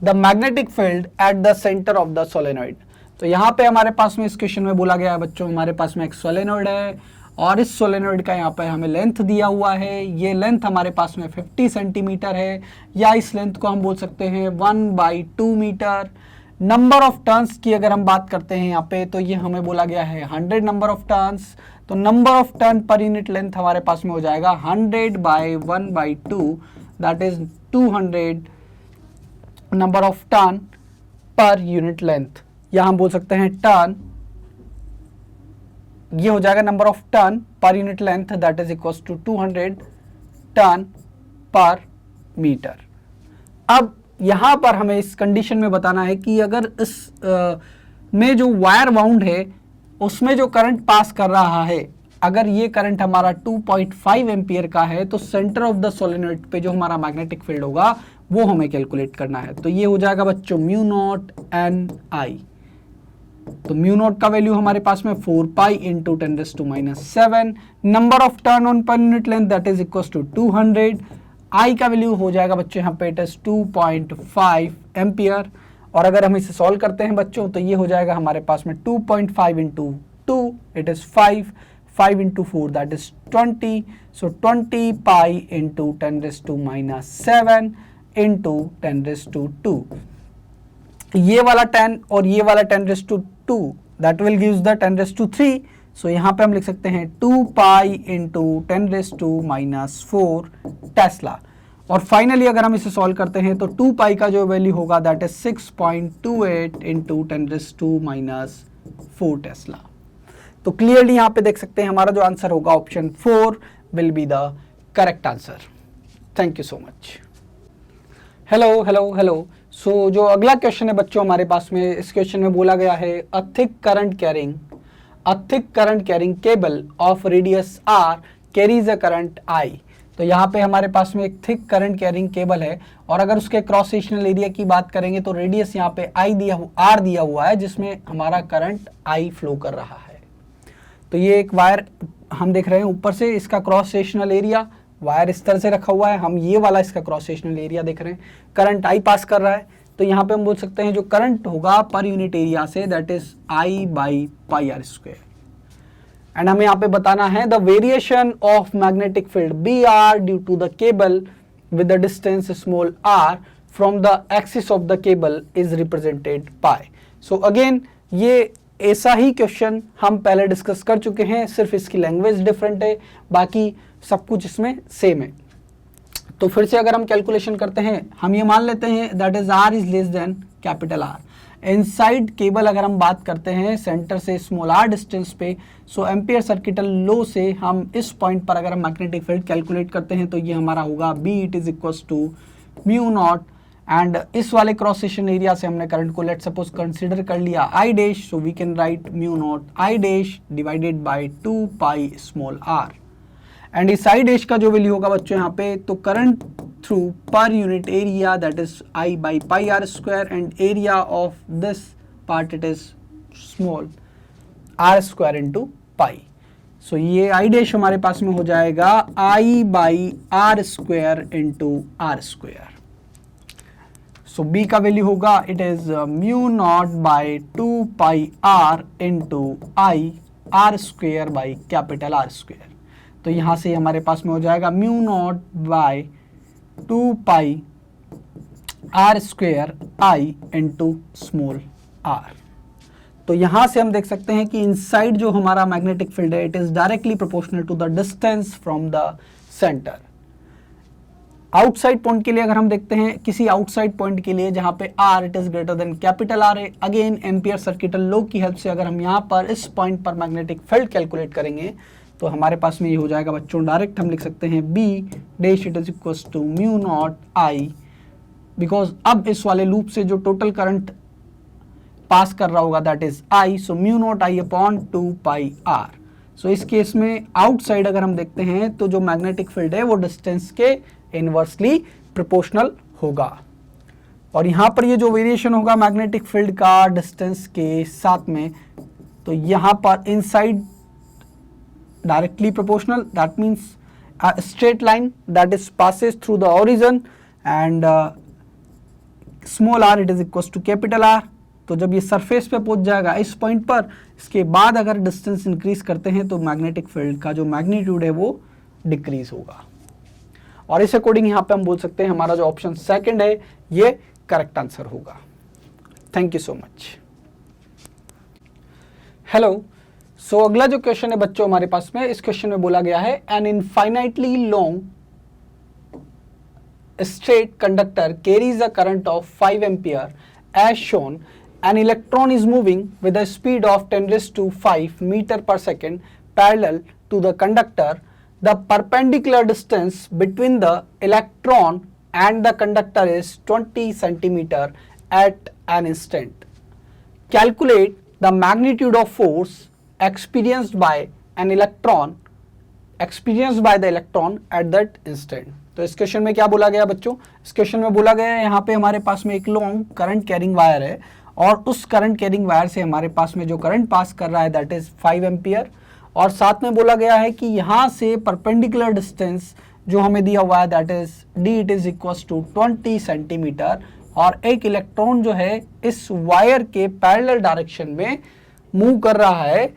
Speaker 1: The magnetic field at the center of the solenoid. तो यहाँ पे हमारे पास में इस क्वेश्चन में बोला गया है बच्चों, हमारे पास में एक सोलेनोइड है और इस सोलेनोइड का यहाँ पे हमें लेंथ दिया हुआ है। ये लेंथ हमारे पास में 50 सेंटीमीटर है, या इस लेंथ को हम बोल सकते हैं 1/2 मीटर। नंबर ऑफ टर्न्स की अगर हम बात करते हैं यहाँ पे, तो ये हमें बोला गया है 100 नंबर ऑफ टर्न्स। तो number of turn per unit length हमारे पास में हो जाएगा 100/1/2, that is 200 number of turn per unit length, या हम बोल सकते हैं टर्न, ये हो जाएगा number of turn per unit length, that is equal to 200 turn per metre. अब यहां पर हमें इस कंडीशन में बताना है कि अगर इस में जो वायर बाउंड है उसमें जो करंट पास कर रहा है, अगर ये करंट हमारा 2.5 एम्पियर का है, तो सेंटर ऑफ द सोलेनोइड पे जो हमारा मैग्नेटिक फील्ड होगा वो हमें कैलकुलेट करना है। तो ये हो जाएगा बच्चों म्यू नॉट एन आई। तो म्यू नॉट का वैल्यू हमारे पास में 4 pi into 10⁻⁷। Number of turn on per unit length that is equal to 200। I का वैल्यू हो जाएगा बच्चों यहाँ पे इट इज 2.5 एम्पियर। और अगर हम इसे सॉल्व करते हैं बच्चों, तो ये हो जाएगा हमारे पास में 2.5 into 2 it is 5, 5 into 4 that is 20। So 20 pi into 10⁻⁷ into 10⁻²। ये वाला 10 और ये वाला 10⁻² दैट विल गिव्स द 10⁻³ सो यहाँ पे हम लिख सकते हैं 2 पाई इंटू 10⁻⁻4 टेस्ला। और फाइनली अगर हम इसे सॉल्व करते हैं तो 2 पाई का जो वैल्यू होगा दैट इज 6.28 इंटू 10⁻⁴ टेस्ला। तो क्लियरली यहाँ पे देख सकते हैं हमारा जो आंसर होगा option 4 will be the correct answer. Thank you so much. Hello hello hello. So जो अगला क्वेश्चन है बच्चों हमारे पास में, इस क्वेश्चन में बोला गया है a thick current carrying cable of radius R carries a current I. तो यहाँ पे हमारे पास में एक थिक करंट कैरिंग केबल है और अगर उसके क्रॉस सेक्शनल एरिया की बात करेंगे तो रेडियस यहाँ पे आर दिया हुआ है जिसमें हमारा करंट आई फ्लो कर रहा है। तो ये एक वायर हम देख रहे हैं ऊपर से, इसका क्रॉस सेक्शनल एरिया वायर इस तरह से रखा हुआ है, हम ये वाला इसका क्रॉस सेक्शनल एरिया देख रहे हैं, करंट आई पास कर रहा है। तो यहाँ पे हम बोल सकते हैं जो करंट होगा पर यूनिट एरिया से दैट इज I/πr²। एंड हमें यहाँ पे बताना है the variation of magnetic field BR due to the cable with the distance small r from the axis of the cable is represented by. So again ये ऐसा ही question हम पहले discuss कर चुके हैं, सिर्फ इसकी लैंग्वेज डिफरेंट है, बाकी सब कुछ इसमें सेम है। तो फिर से अगर हम कैलकुलेशन करते हैं, हम ये मान लेते हैं that is R is less than capital R। Inside cable अगर हम बात करते हैं सेंटर से स्मॉल r डिस्टेंस पे, सो एम्पियर सर्किटल लॉ से हम इस पॉइंट पर अगर हम मैग्नेटिक फील्ड कैलकुलेट करते हैं तो ये हमारा होगा B it is equal to mu naught. And इस वाले क्रॉस सेक्शन एरिया से हमने करंट को लेट सपोज कंसीडर कर लिया I dash, so we can write mu naught I dash divided by 2 pi small r। And इस I dash का जो वैल्यू होगा बच्चों यहाँ पे, तो current through per unit area that is I/πr² and area of this part it is small r² into pi. So ये I dash हमारे पास में हो जाएगा I/r² into r²। So B का वैल्यू होगा it is mu naught by 2 pi r into I/r² by capital R²। तो यहाँ से हमारे पास में हो जाएगा mu naught by 2 pi r² I into small r। तो यहाँ से हम देख सकते हैं कि इनसाइड जो हमारा मैग्नेटिक फील्ड है it is directly proportional to the distance from the centre. Outside point के लिए अगर हम देखते हैं, किसी आउटसाइड पॉइंट के लिए जहाँ पे r it is greater than capital R है, अगेन एम्पियर सर्किटल लॉ की हेल्प से अगर हम यहाँ पर इस पॉइंट पर मैग्नेटिक फील्ड कैलकुलेट करेंगे तो हमारे पास में ये हो जाएगा बच्चों, डायरेक्ट हम लिख सकते हैं B dash it is equal to mu naught I, because अब इस वाले लूप से जो टोटल करंट पास कर रहा होगा that is I, so mu naught I upon 2 pi R। सो इस केस में आउटसाइड अगर हम देखते हैं तो जो मैग्नेटिक फील्ड है वो डिस्टेंस के इनवर्सली प्रोपोर्शनल होगा। और यहाँ पर ये जो वेरिएशन होगा मैग्नेटिक फील्ड का डिस्टेंस के साथ में, तो यहाँ पर inside directly proportional, that means a straight line that is passes through the origin and small r it is equals to capital R, तो जब ये सरफेस पे पहुंच जाएगा इस पॉइंट पर, इसके बाद अगर डिस्टेंस इंक्रीज करते हैं तो मैग्नेटिक फील्ड का जो मैग्नीट्यूड है वो डिक्रीज होगा। और इस अकॉर्डिंग यहाँ पे हम बोल सकते हैं हमारा जो ऑप्शन सेकंड है ये करेक्ट आंसर होगा। Thank you so much. Hello, so अगला जो क्वेश्चन है बच्चों हमारे पास में, इस क्वेश्चन में बोला गया है an infinitely long straight conductor carries a current of 5 ampere as shown. An electron is moving with a speed of 10 raised to 5 meter per second parallel to the conductor. The perpendicular distance between the electron and the conductor is 20 centimeter at an instant. Calculate the magnitude of force experienced by the electron at that instant. तो इस question में क्या बोला गया बच्चों, इस question में बोला गया है यहाँ पे हमारे पास में एक लॉन्ग करंट कैरिंग वायर है और उस करंट कैरिंग वायर से हमारे पास में जो करंट पास कर रहा है दैट इज 5 एम्पियर, और साथ में बोला गया है कि यहाँ से परपेंडिकुलर डिस्टेंस जो हमें दिया हुआ है that is D, it is equals to 20 centimetre, और एक इलेक्ट्रॉन जो है इस वायर के पैरेलल डायरेक्शन में मूव कर रहा है।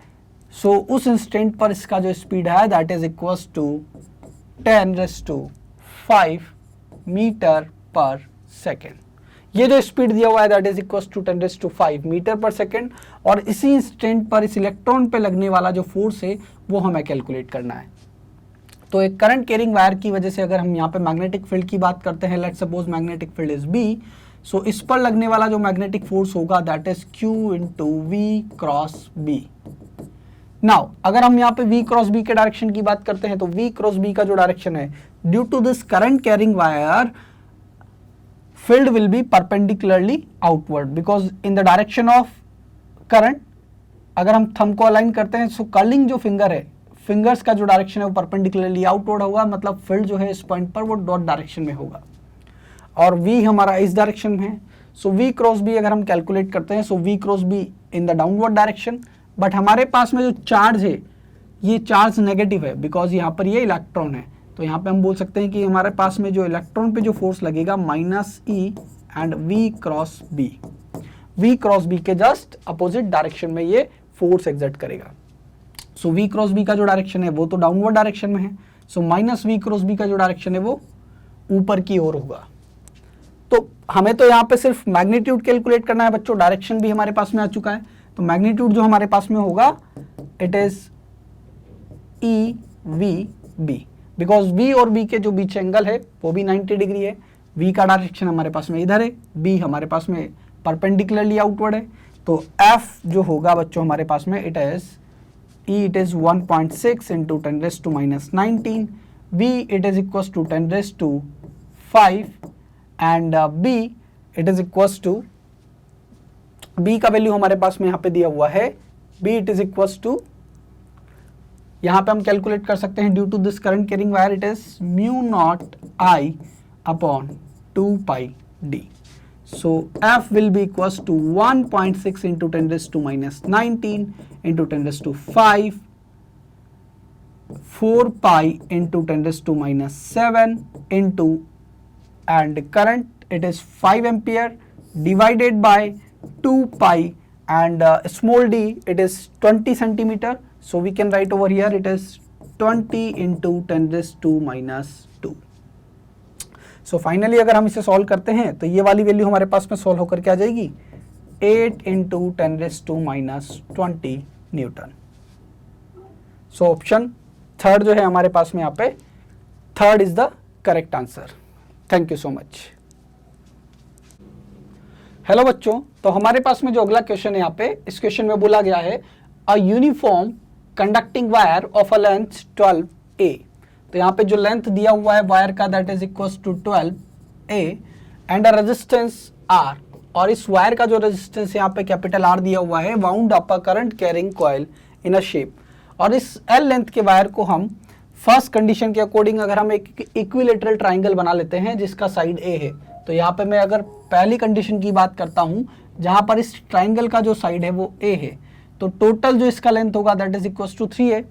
Speaker 1: सो उस इंस्टेंट पर इसका जो स्पीड है that is equals to 10⁵ metre per second. ये जो स्पीड दिया हुआ है that is equal to 10⁵ metre per second, और इसी इंस्टेंट पर इस इलेक्ट्रॉन पे लगने वाला जो फोर्स है वो हमें कैलकुलेट करना है। तो एक करंट कैरिंग वायर की वजह से अगर हम यहाँ पे मैग्नेटिक फील्ड की बात करते हैं, let's suppose magnetic field is B, so इस पर लगने वाला जो मैग्नेटिक फोर्स होगा that is Q into V cross B. Now अगर हम यहाँ पे V क्रॉस B के डायरेक्शन की बात करते हैं तो V क्रॉस B का जो डायरेक्शन है, due to this current carrying wire field will be perpendicularly outward because in the direction of current. अगर हम थंब को अलाइन करते हैं सो कर्लिंग जो फिंगर है, फिंगर्स का जो डायरेक्शन है वो परपेंडिकुलरली आउटवर्ड होगा, मतलब फील्ड जो है इस पॉइंट पर वो डॉट डायरेक्शन में होगा, और V हमारा इस डायरेक्शन में है। सो V क्रॉस B अगर हम कैलकुलेट करते हैं सो V cross B in the downward direction, but हमारे पास में जो चार्ज है ये चार्ज नेगेटिव है बिकॉज यहाँ पर ये इलेक्ट्रॉन है। तो यहाँ पे हम बोल सकते हैं कि हमारे पास में जो इलेक्ट्रॉन पे जो फोर्स लगेगा -E and V cross B के जस्ट अपोजिट डायरेक्शन में ये फोर्स एग्जर्ट करेगा। सो V क्रॉस B का जो डायरेक्शन है वो तो डाउनवर्ड डायरेक्शन में है, सो -V क्रॉस B का जो डायरेक्शन है वो ऊपर की ओर होगा। तो हमें तो यहाँ पे सिर्फ मैग्नीट्यूड कैलकुलेट करना है बच्चों, डायरेक्शन भी हमारे पास में आ चुका है। तो मैग्नीट्यूड जो हमारे पास में होगा it is EVB, because V और B के जो बीच एंगल है वो भी 90 डिग्री है। V का डायरेक्शन हमारे पास में इधर है, B हमारे पास में परपेंडिकुलरली आउटवर्ड है। तो F जो होगा बच्चों हमारे पास में it is 1.6 into 10⁻⁹, V it is equals to 10⁵ and B it is equals to, B का वैल्यू हमारे पास में यहाँ पे दिया हुआ है, B it is equals to, यहाँ पे हम कैलकुलेट कर सकते हैं due to this current carrying wire it is μ0I upon 2πd। So F will be equals to 1.6 into 10⁻⁹ into 10⁵, 4π into 10⁻⁷ into, and current it is 5 ampere divided by 2π and small d it is 20 centimeter, so we can write over here it is 20 into 10⁻²। so finally अगर हम इसे solve करते हैं तो ये वाली value हमारे पास में सॉल्व होकर के आ जाएगी 8 into 10⁻20 Newton. So option third जो है हमारे पास में यहाँ पे third is the correct answer. Thank you so much. Hello बच्चों, तो हमारे पास में जो अगला क्वेश्चन है यहाँ पे, इस क्वेश्चन में बोला गया है a uniform conducting wire of a length 12a। तो यहाँ पे जो लेंथ दिया हुआ है वायर का that is equals to 12a and a resistance R, और इस वायर का जो रेजिस्टेंस यहाँ पे कैपिटल R दिया हुआ है, wound up a current carrying coil in a shape. और इस L लेंथ के वायर को हम फर्स्ट कंडीशन के अकॉर्डिंग अगर हम एक इक्विलेटरल ट्राइंगल बना लेते हैं जिसका साइड A है, तो यहाँ पे मैं अगर पहली कंडीशन की बात करता हूँ जहाँ पर इस ट्राइंगल का जो साइड है वो A है, तो टोटल जो इसका लेंथ होगा that is equals to 3a।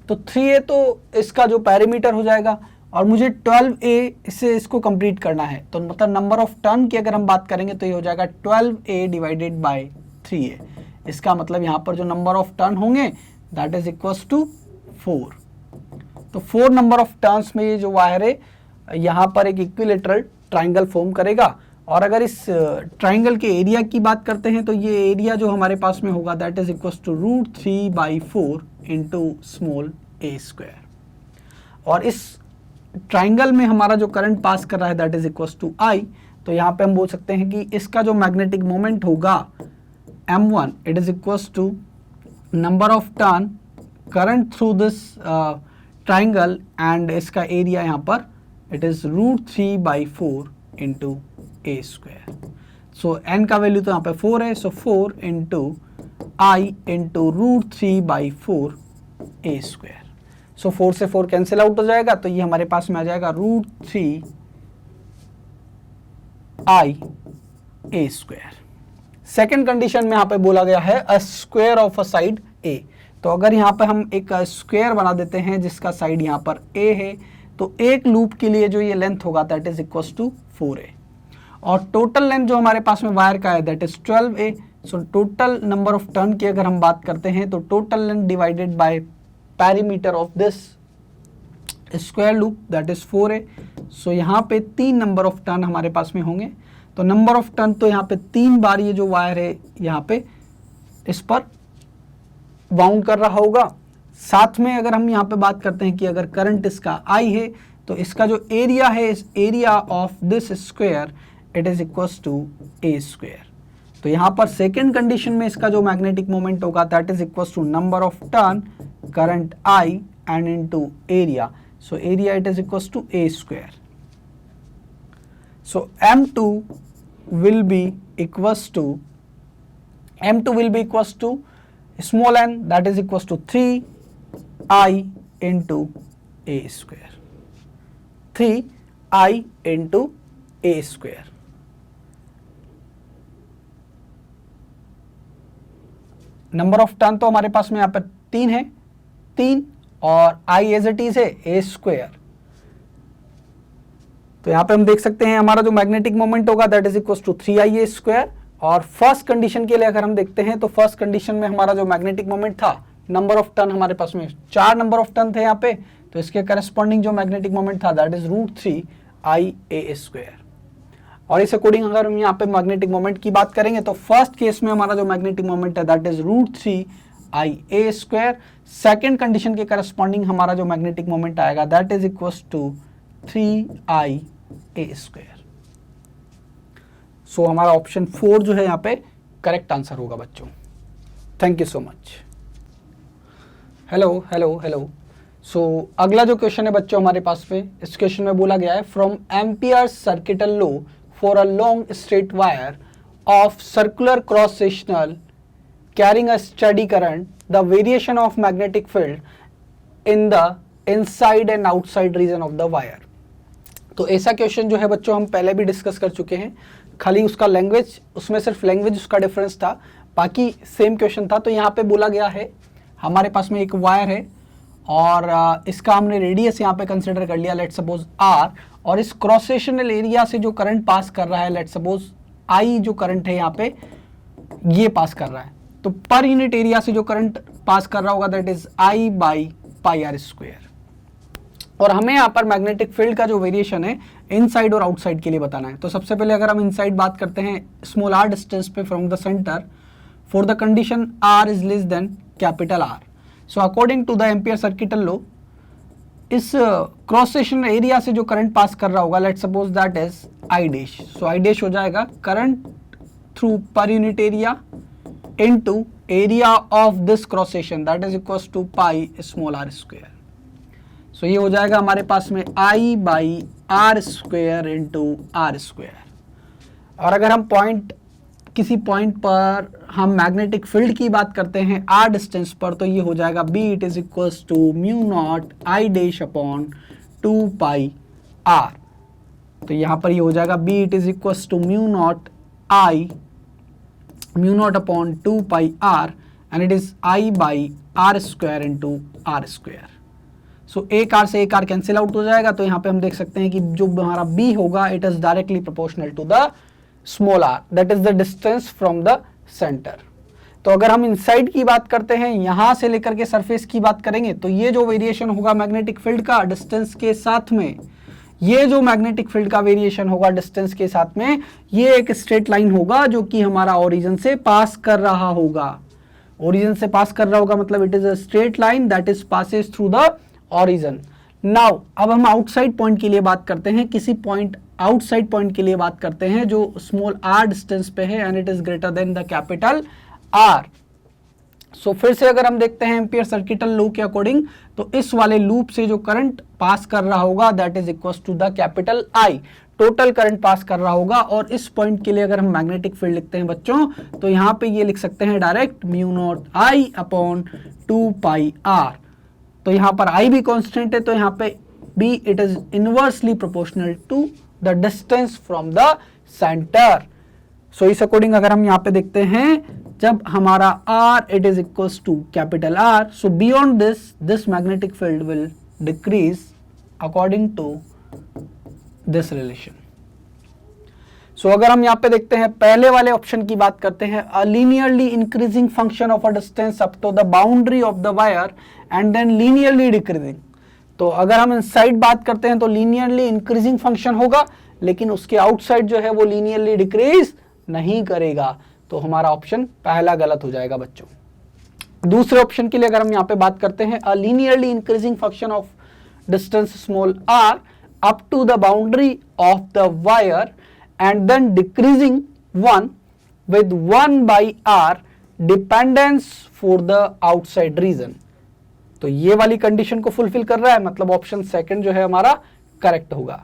Speaker 1: तो 3a तो इसका जो पैरीमीटर हो जाएगा, और मुझे 12a से इसको कंप्लीट करना है, तो मतलब नंबर ऑफ टर्न की अगर हम बात करेंगे तो ये हो जाएगा 12a डिवाइडेड बाय 3 है। इसका मतलब यहाँ पर जो नंबर ऑफ टर्न होंगे दैट इज इक्वल्स टू 4। तो 4 नंबर ऑफ टर्न्स में ये जो वायर है यहाँ पर एक इक्विलेटरल ट्राइंगल फॉर्म करेगा। और अगर इस ट्राइंगल के एरिया की बात करते हैं तो ये एरिया जो हमारे पास में होगा that is equals to √3/4 into small a square. और इस ट्राइंगल में हमारा जो करंट पास कर रहा है that is equals to I। तो यहाँ पे हम बोल सकते हैं कि इसका जो मैग्नेटिक मोमेंट होगा M1 it is equals to number of turn current through this triangle and इसका एरिया यहाँ पर it is √3/4 into a square. So n का वैल्यू तो यहाँ पे 4 है, so 4 into I into √3/4 a square. So 4 से 4 कैंसिल आउट हो जाएगा, तो ये हमारे पास में आ जाएगा √3I a square. Second condition में यहाँ पे बोला गया है a square of a side a। तो अगर यहाँ पे हम एक स्क्वायर बना देते हैं जिसका साइड यहाँ पर a है, तो एक लूप के लिए जो ये लेंथ होगा that is equals to 4a। और टोटल लेंथ जो हमारे पास में वायर का है that is 12a। So total number of turn की अगर हम बात करते हैं तो total length divided by perimeter of this square loop that is 4a। सो यहाँ पे 3 नंबर ऑफ टर्न हमारे पास में होंगे। तो नंबर ऑफ टर्न तो यहाँ पे 3 बार ये जो वायर है यहाँ पे इस पर बाउंड कर रहा होगा। साथ में अगर हम यहाँ पे बात करते हैं कि अगर करंट इसका I है तो इसका जो एरिया है इस area of this square it is equals to a square. तो यहाँ पर सेकेंड कंडीशन में इसका जो मैग्नेटिक मोमेंट होगा that is equals to number of turn current I and into area. So area it is equals to a square. So M2 will be equals to small n that is equals to 3I into a square। 3I into a square। Number of turn तो हमारे पास में यहाँ पर 3 है, 3 और I as it is है a square. तो यहाँ पे हम देख सकते हैं हमारा जो मैग्नेटिक मोमेंट होगा that is equals to 3IA square. और फर्स्ट कंडीशन के लिए अगर हम देखते हैं तो फर्स्ट कंडीशन में हमारा जो मैग्नेटिक मोमेंट था नंबर ऑफ टर्न हमारे पास में 4 नंबर ऑफ टर्न थे यहाँ पे, तो इसके करस्पॉन्डिंग जो मैग्नेटिक मोमेंट था दैट इज √3IA स्क्वायर। और इस अकॉर्डिंग अगर हम यहाँ पे मैग्नेटिक मोमेंट की बात करेंगे तो फर्स्ट केस में हमारा जो मैग्नेटिक मोमेंट है that is √3IA square. Second condition के करस्पॉन्डिंग हमारा जो मैग्नेटिक मोमेंट आएगा that is equals to 3IA square. So हमारा ऑप्शन 4 जो है यहाँ पे करेक्ट आंसर होगा बच्चों। Thank you so much. Hello. So अगला जो क्वेश्चन है बच्चों हमारे पास में, इस क्वेश्चन में बोला गया है from amperes circuital law for a long straight wire of circular cross sectional carrying a steady current the variation of magnetic field in the inside and outside region of the wire. तो ऐसा question जो है बच्चों हम पहले भी discuss कर चुके हैं, खाली उसका लैंग्वेज, उसमें सिर्फ लैंग्वेज उसका डिफरेंस था, बाकी सेम क्वेश्चन था। तो यहाँ पे बोला गया है हमारे पास में एक वायर है और इसका हमने रेडियस यहाँ पे कंसिडर कर लिया लेट्स सपोज r, और इस क्रॉस सेक्शनल एरिया से जो करंट पास कर रहा है लेट्स सपोज I जो करंट है यहाँ पे ये पास कर रहा है। तो पर यूनिट एरिया से जो करंट पास कर रहा होगा दैट इज I/πr स्क्वायर। और हमें यहाँ पर मैग्नेटिक फील्ड का जो वेरिएशन है इनसाइड और आउटसाइड के लिए बताना है। तो सबसे पहले अगर हम इनसाइड बात करते हैं स्मॉल r डिस्टेंस पे from the centre for the condition r is less than capital R। So according to the Ampere circuital law इस क्रॉस सेक्शन एरिया से जो करंट पास कर रहा होगा let's suppose that is I dash. So I dash हो जाएगा current through per unit area into area of this cross section that is equals to pi small r square. So ये हो जाएगा हमारे पास में I/r square into r square. और अगर हम किसी पॉइंट पर हम मैग्नेटिक फील्ड की बात करते हैं r डिस्टेंस पर, तो ये हो जाएगा B it is equals to μ0 I dash upon 2πr। तो यहाँ पर ये हो जाएगा B it is equals to μ0 upon 2πr and it is I/r square into r square. So एक r से एक r कैंसिल आउट हो जाएगा। तो यहाँ पे हम देख सकते हैं कि जो हमारा b होगा it is directly proportional to the small r that is the distance from the centre. तो अगर हम इनसाइड की बात करते हैं, यहां से लेकर के सरफेस की बात करेंगे, तो ये जो वेरिएशन होगा मैग्नेटिक फील्ड का डिस्टेंस के साथ में, ये जो मैग्नेटिक फील्ड का वेरिएशन होगा डिस्टेंस के साथ में, ये एक स्ट्रेट लाइन होगा जो कि हमारा ओरिजिन से पास कर रहा होगा। ओरिजिन से पास कर रहा होगा मतलब it is a straight line that is passes through the origin. Now अब हम आउटसाइड पॉइंट के लिए बात करते हैं, किसी पॉइंट आउटसाइड पॉइंट के लिए बात करते हैं जो स्मॉल r डिस्टेंस पे है and it is greater than the capital R। सो फिर से अगर हम देखते हैं एम्पियर सर्किटल लॉ के अकॉर्डिंग, तो इस वाले लूप से जो करंट पास कर रहा होगा that is equal to the capital I, total current pass कर रहा होगा। और इस पॉइंट के लिए अगर हम मैग्नेटिक फील्ड लिखते हैं बच्चों, तो यहाँ पे ये लिख सकते हैं direct mu naught I upon 2 pi R। तो यहाँ पर I भी कांस्टेंट है, तो यहाँ पे B it is inversely proportional to the distance from the centre. So इस अकॉर्डिंग अगर हम यहाँ पे देखते हैं, जब हमारा R it is equals to capital R, so beyond this magnetic field will decrease according to this relation. So अगर हम यहाँ पे देखते हैं, पहले वाले ऑप्शन की बात करते हैं, a linearly increasing function of a distance up to the boundary of the wire and then linearly decreasing. तो अगर हम इनसाइड बात करते हैं तो लीनियरली इंक्रीजिंग फंक्शन होगा, लेकिन उसके आउटसाइड जो है वो लीनियरली डिक्रीज नहीं करेगा। तो हमारा ऑप्शन पहला गलत हो जाएगा बच्चों। दूसरे ऑप्शन के लिए अगर हम यहाँ पे बात करते हैं, a linearly increasing function of distance small r up to the boundary of the wire and then decreasing 1 with 1 by r dependence for the outside region। तो ये वाली कंडीशन को फुलफिल कर रहा है, मतलब ऑप्शन सेकंड जो है हमारा करेक्ट होगा।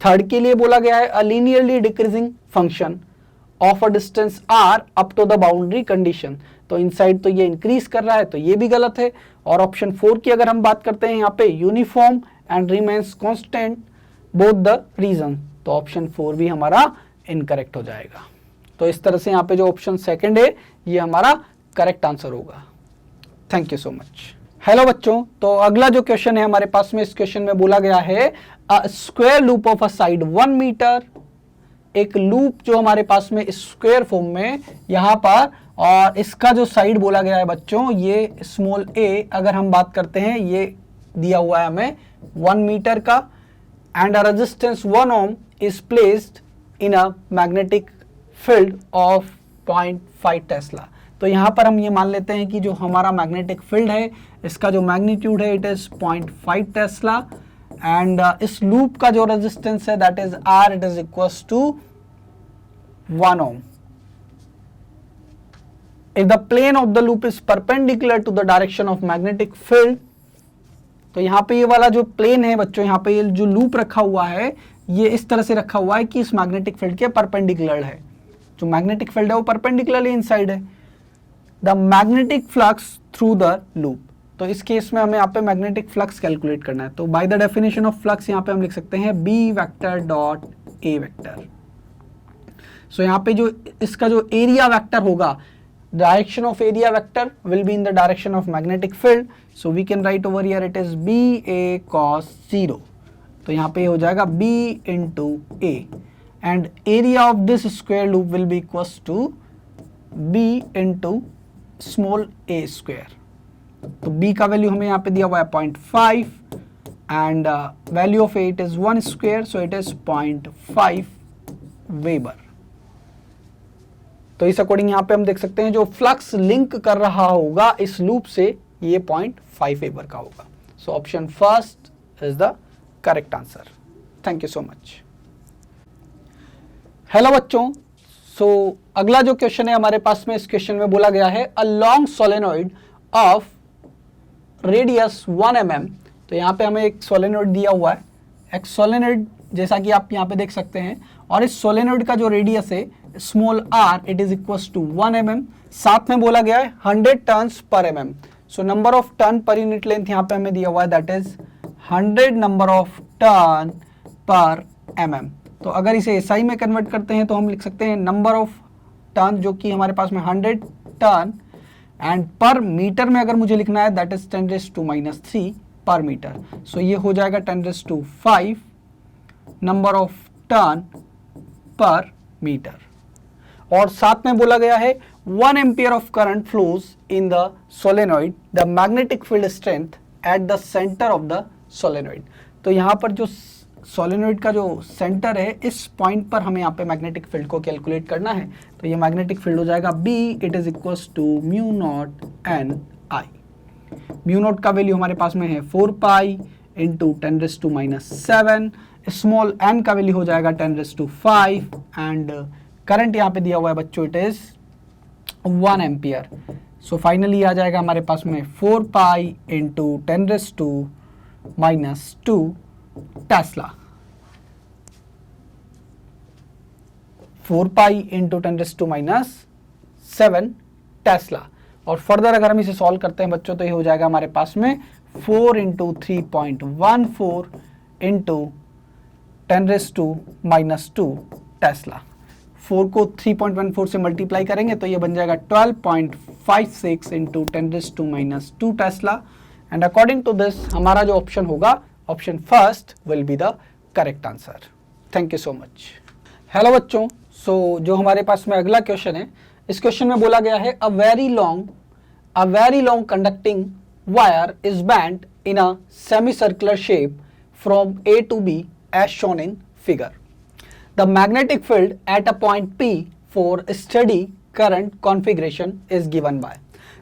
Speaker 1: थर्ड के लिए बोला गया है a linearly decreasing function of a distance r up to the boundary condition। तो इनसाइड तो ये इंक्रीज कर रहा है, तो ये भी गलत है। और ऑप्शन 4 की अगर हम बात करते हैं यहाँ पे, uniform and remains constant both the region, तो ऑप्शन 4 भी हमारा इनकरेक्ट हो जाएगा। तो इस तरह से यहाँ पे जो ऑप्शन सेकंड है ये हमारा करेक्ट आंसर होगा। Thank you so much. Hello बच्चों, तो अगला जो क्वेश्चन है हमारे पास में, इस क्वेश्चन में बोला गया है a square loop of a side 1 metre, एक लूप जो हमारे पास में स्क्वायर फॉर्म में यहाँ पर, और इसका जो साइड बोला गया है बच्चों ये स्मॉल a, अगर हम बात करते हैं ये दिया हुआ है हमें 1 मीटर का, and a resistance 1 ohm is placed in a magnetic field of 0.5 tesla. तो यहाँ पर हम ये मान लेते हैं कि जो हमारा मैग्नेटिक फील्ड है इसका जो मैग्नीट्यूड है इट इज 0.5 टेस्ला, एंड इस लूप का जो रेजिस्टेंस है that is R it is equals to 1 ohm. If the plane of the loop is perpendicular to the direction of magnetic field, तो यहाँ पे ये वाला जो प्लेन है बच्चों, यहाँ पे ये जो लूप रखा हुआ है ये इस तरह से रखा हुआ है कि इस मैग्नेटिक फील्ड के परपेंडिकुलर है। जो मैग्नेटिक फील्ड है वो परपेंडिकुलरली इनसाइड है the magnetic flux through the loop. तो इस केस में हमें यहाँ पे मैग्नेटिक फ्लक्स कैलकुलेट करना है। तो by the definition of flux यहाँ पे हम लिख सकते हैं B vector dot A vector. So यहाँ पे जो इसका जो एरिया वेक्टर होगा, direction of area vector will be in the direction of magnetic field, so we can write over here it is BA cos 0। तो यहाँ पे हो जाएगा B into A and area of this square loop will be equals to B into small a square। तो B का value हमें यहाँ पे दिया हुआ है 0.5 and value of A it is 1 square, so it is 0.5 weber. तो इस अकॉर्डिंग यहाँ पे हम देख सकते हैं जो फ्लक्स लिंक कर रहा होगा इस लूप से ये 0.5 वेबर का होगा। So option first is the correct answer. Thank you so much. Hello बच्चों, सो अगला जो क्वेश्चन है हमारे पास में, इस क्वेश्चन में बोला गया है a long solenoid of radius 1 mm। तो यहाँ पे हमें एक सोलेनॉइड दिया हुआ है, एक सोलेनॉइड जैसा कि आप यहाँ पे देख सकते हैं, और इस सोलेनॉइड का जो रेडियस है small r it is equals to 1 mm। साथ में बोला गया है 100 turns per mm। So number of turn per unit length यहाँ पे हमें दिया हुआ है that is 100 number of turn पर mm। तो अगर इसे SI में कन्वर्ट करते हैं तो हम लिख सकते हैं नंबर ऑफ टर्न जो कि हमारे पास में 100 टर्न, एंड पर मीटर में अगर मुझे लिखना है दैट इज 10⁻³ पर मीटर। सो ये हो जाएगा 10⁵ number of turn per metre. और साथ में बोला गया है 1 ampere of current flows in the solenoid, the magnetic field strength at the center of the solenoid. तो यहाँ पर जो सोलेनोइड का जो सेंटर है, इस पॉइंट पर हमें यहाँ पे मैग्नेटिक फील्ड को कैलकुलेट करना है. तो ये मैग्नेटिक फील्ड हो जाएगा B, it is equals to mu naught n I. Mu naught का वैल्यू हमारे पास में है 4 पाई इंटू 10⁻⁻⁷. स्मॉल n का वैल्यू हो जाएगा 10⁵ एंड करंट यहाँ पे दिया हुआ है बच्चों, it is 1 ampere. So finally आ जाएगा हमारे पास में 4 pi into 10⁻⁻² tesla. 4 pi into 10⁻⁷ tesla. और फर्दर अगर हम इसे सॉल्व करते हैं बच्चों, तो ये हो जाएगा हमारे पास में 4 इंटू 3.14 इंटू 10⁻² टेस्ला. 4 को 3.14 से मल्टीप्लाई करेंगे तो ये बन जाएगा 12.56 into 10⁻² tesla. And according to this हमारा जो ऑप्शन होगा, option first will be the correct answer. Thank you so much. Hello बच्चों, सो जो हमारे पास में अगला क्वेश्चन है, इस क्वेश्चन में बोला गया है a very long conducting wire is bent in a semi circular shape from A to B as shown in figure. The magnetic field at a point P for steady current configuration is given by.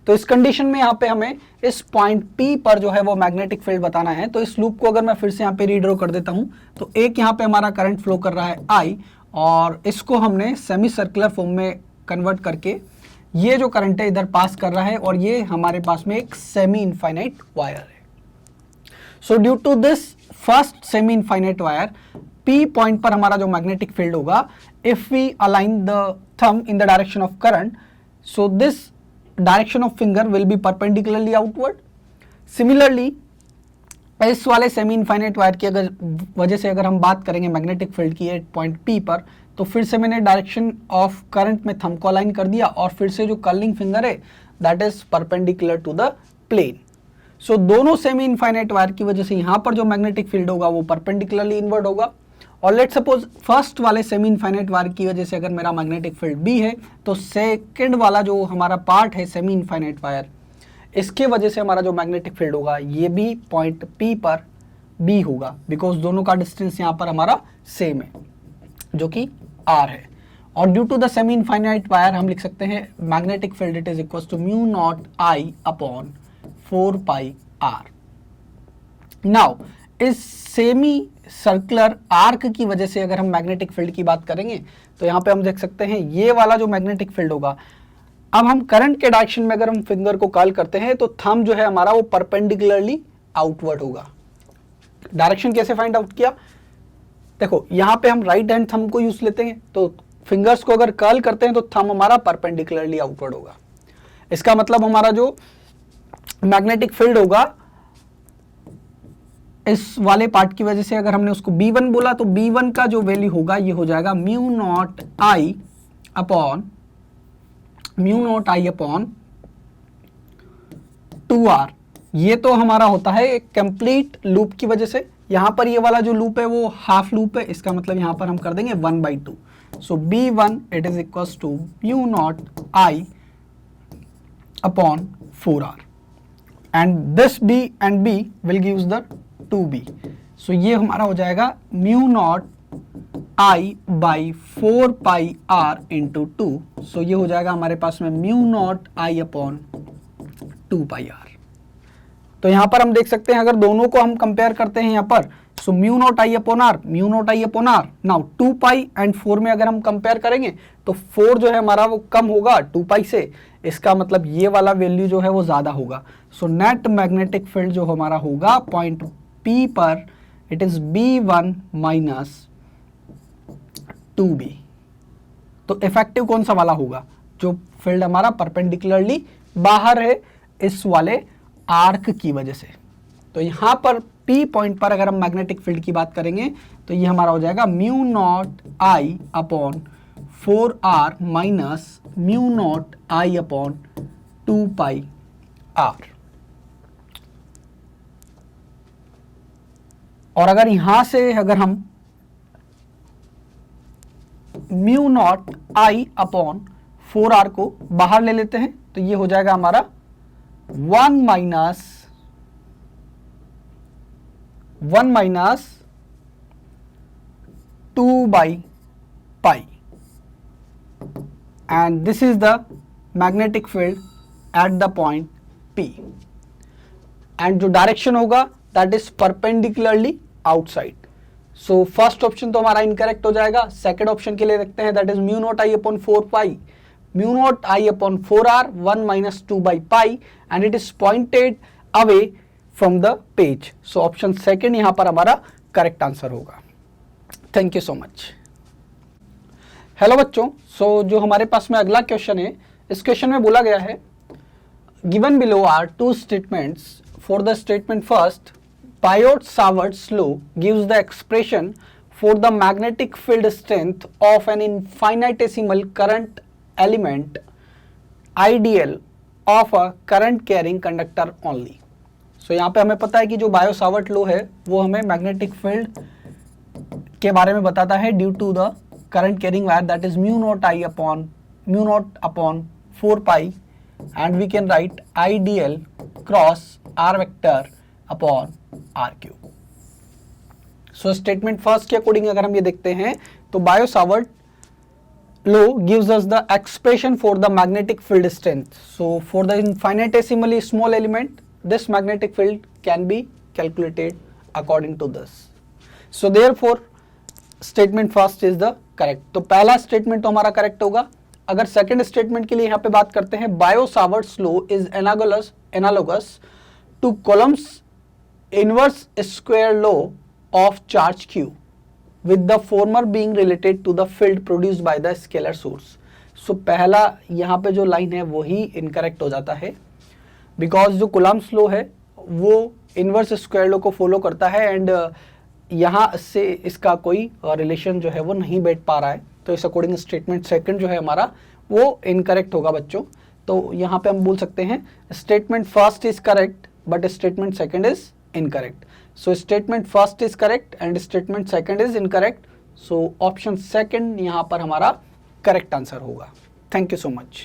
Speaker 1: तो इस condition में यहाँ पे हमें इस point P पर जो है वो मैग्नेटिक फील्ड बताना है. तो इस लूप को अगर मैं फिर से यहाँ पे रीड्रॉ कर देता हूँ, तो एक यहाँ पे हमारा करंट फ्लो कर रहा है I, और इसको हमने सेमी सर्कुलर फॉर्म में कन्वर्ट करके ये जो करंट है इधर पास कर रहा है, और ये हमारे पास में एक सेमी इनफाइनाइट वायर है. So due to this first semi infinite wire, P point पर हमारा जो मैग्नेटिक फील्ड होगा, if we align the thumb in the direction of current, so this direction of finger will be perpendicularly outward. Similarly इस वाले semi infinite wire की अगर वजह से अगर हम बात करेंगे मैग्नेटिक फील्ड की एट पॉइंट P पर, तो फिर से मैंने डायरेक्शन ऑफ करंट में थंब को अलाइन कर दिया, और फिर से जो कर्लिंग फिंगर है that is perpendicular to the plane. So दोनों सेमी इनफाइनाइट वायर की वजह से यहाँ पर जो मैग्नेटिक फील्ड होगा वो परपेंडिकुलरली इनवर्ड होगा. और लेट्स सपोज फर्स्ट वाले सेमी इनफाइनाइट वायर की वजह से अगर मेरा मैग्नेटिक फील्ड B है, तो सेकंड वाला जो हमारा पार्ट है सेमी इनफाइनाइट वायर, इसके वजह से हमारा जो मैग्नेटिक फील्ड होगा ये भी पॉइंट P पर B होगा, बिकॉज दोनों का डिस्टेंस यहाँ पर हमारा सेम है जो कि R है. और due to the semi infinite wire हम लिख सकते हैं magnetic field it is equal to mu naught I upon 4 pi R. Now इस सेमी सर्कुलर आर्क की वजह से अगर हम मैग्नेटिक फील्ड की बात करेंगे, तो यहाँ पे हम देख सकते हैं ये वाला जो मैग्नेटिक फील्ड होगा, अब हम करंट के डायरेक्शन में अगर हम फिंगर को कर्ल करते हैं, तो थंब जो है हमारा वो परपेंडिकुलरली आउटवर्ड होगा. डायरेक्शन कैसे फाइंड आउट किया, देखो यहाँ पे हम राइट हैंड थंब को यूज लेते हैं, तो फिंगर्स को अगर कर्ल करते हैं तो थंब हमारा परपेंडिकुलरली आउटवर्ड होगा. इसका मतलब हमारा जो मैग्नेटिक फील्ड होगा इस वाले पार्ट की वजह से अगर हमने उसको B1 बोला, तो B1 का जो वैल्यू होगा ये हो जाएगा mu naught I upon 2R. ये तो हमारा होता है एक कंप्लीट लूप की वजह से. यहाँ पर ये वाला जो लूप है वो हाफ लूप है, इसका मतलब यहाँ पर हम कर देंगे 1/2. So B1 it is equals to mu naught I upon 4R, and this B and B will gives the 2B. So ये हमारा हो जाएगा mu naught I by 4 pi R into 2. So ये हो जाएगा हमारे पास में mu naught I upon 2 pi R. तो यहाँ पर हम देख सकते हैं अगर दोनों को हम कंपेयर करते हैं यहाँ पर, so mu naught I upon R, mu naught I upon R. Now 2 pi and 4 में अगर हम कंपेयर करेंगे तो 4 जो है हमारा वो कम होगा 2 पाई से, इसका मतलब ये वाला वैल्यू जो है वो ज़्यादा होगा. सो नेट मैग्नेटिक फील्ड जो हमारा होगा पॉइंट P पर it is B1 minus 2B. तो इफेक्टिव कौन सा वाला होगा, जो फील्ड हमारा परपेंडिकुलरली बाहर है इस वाले आर्क की वजह से. तो यहाँ पर P पॉइंट पर अगर हम मैग्नेटिक फील्ड की बात करेंगे तो ये हमारा हो जाएगा mu naught I upon 4R minus mu naught I upon 2 pi R. और अगर यहां से अगर हम mu naught I upon 4r को बाहर ले लेते हैं तो ये हो जाएगा हमारा 1 minus 2 by pi, and this is the magnetic field at the point P, and जो डायरेक्शन होगा that is perpendicularly outside. So first option तो हमारा इनकरेक्ट हो जाएगा. सेकेंड ऑप्शन के लिए देखते हैं, that is mu naught I upon 4 pi, mu naught I upon 4r 1 minus 2 by pi, and it is pointed away from the page. So option second यहाँ पर हमारा करेक्ट आंसर होगा. Thank you so much. Hello बच्चों, so जो हमारे पास में अगला क्वेश्चन है, इस क्वेश्चन में बोला गया है given below are two statements. For the statement first, Biot-Savart's law gives the expression for the magnetic field strength of an infinitesimal current element ideal of a current carrying conductor only. So यहाँ पे हमें पता है कि जो Biot-Savart law है वो हमें मैग्नेटिक फील्ड के बारे में बताता है due to the current carrying wire, that is mu naught upon 4 pi, and we can write I D L cross R vector upon R cube. So statement first के अकॉर्डिंग अगर हम ये देखते हैं तो Biot Savart law gives us the expression for the magnetic field strength. So for the infinitesimally small element, this magnetic field can be calculated according to this. So therefore statement first is the correct. तो पहला statement तो हमारा correct होगा. अगर second statement के लिए यहाँ पे बात करते हैं, bio-Savart's law is analogous two columns inverse square law of charge q, with the former being related to the field produced by the scalar source. So पहला यहाँ पे जो लाइन है वही इनकरेक्ट हो जाता है, बिकॉज जो कूलम्स लॉ है वो इनवर्स स्क्वायर लॉ को फॉलो करता है, एंड यहाँ से इसका कोई रिलेशन जो है वो नहीं बैठ पा रहा है. तो इस अकॉर्डिंग स्टेटमेंट सेकंड जो है हमारा वो इनकरेक्ट होगा बच्चों. तो यहाँ पे हम बोल सकते हैं statement first is correct but statement second is incorrect. So statement first is correct and statement second is incorrect. So option second यहाँ पर हमारा correct answer होगा. Thank you so much.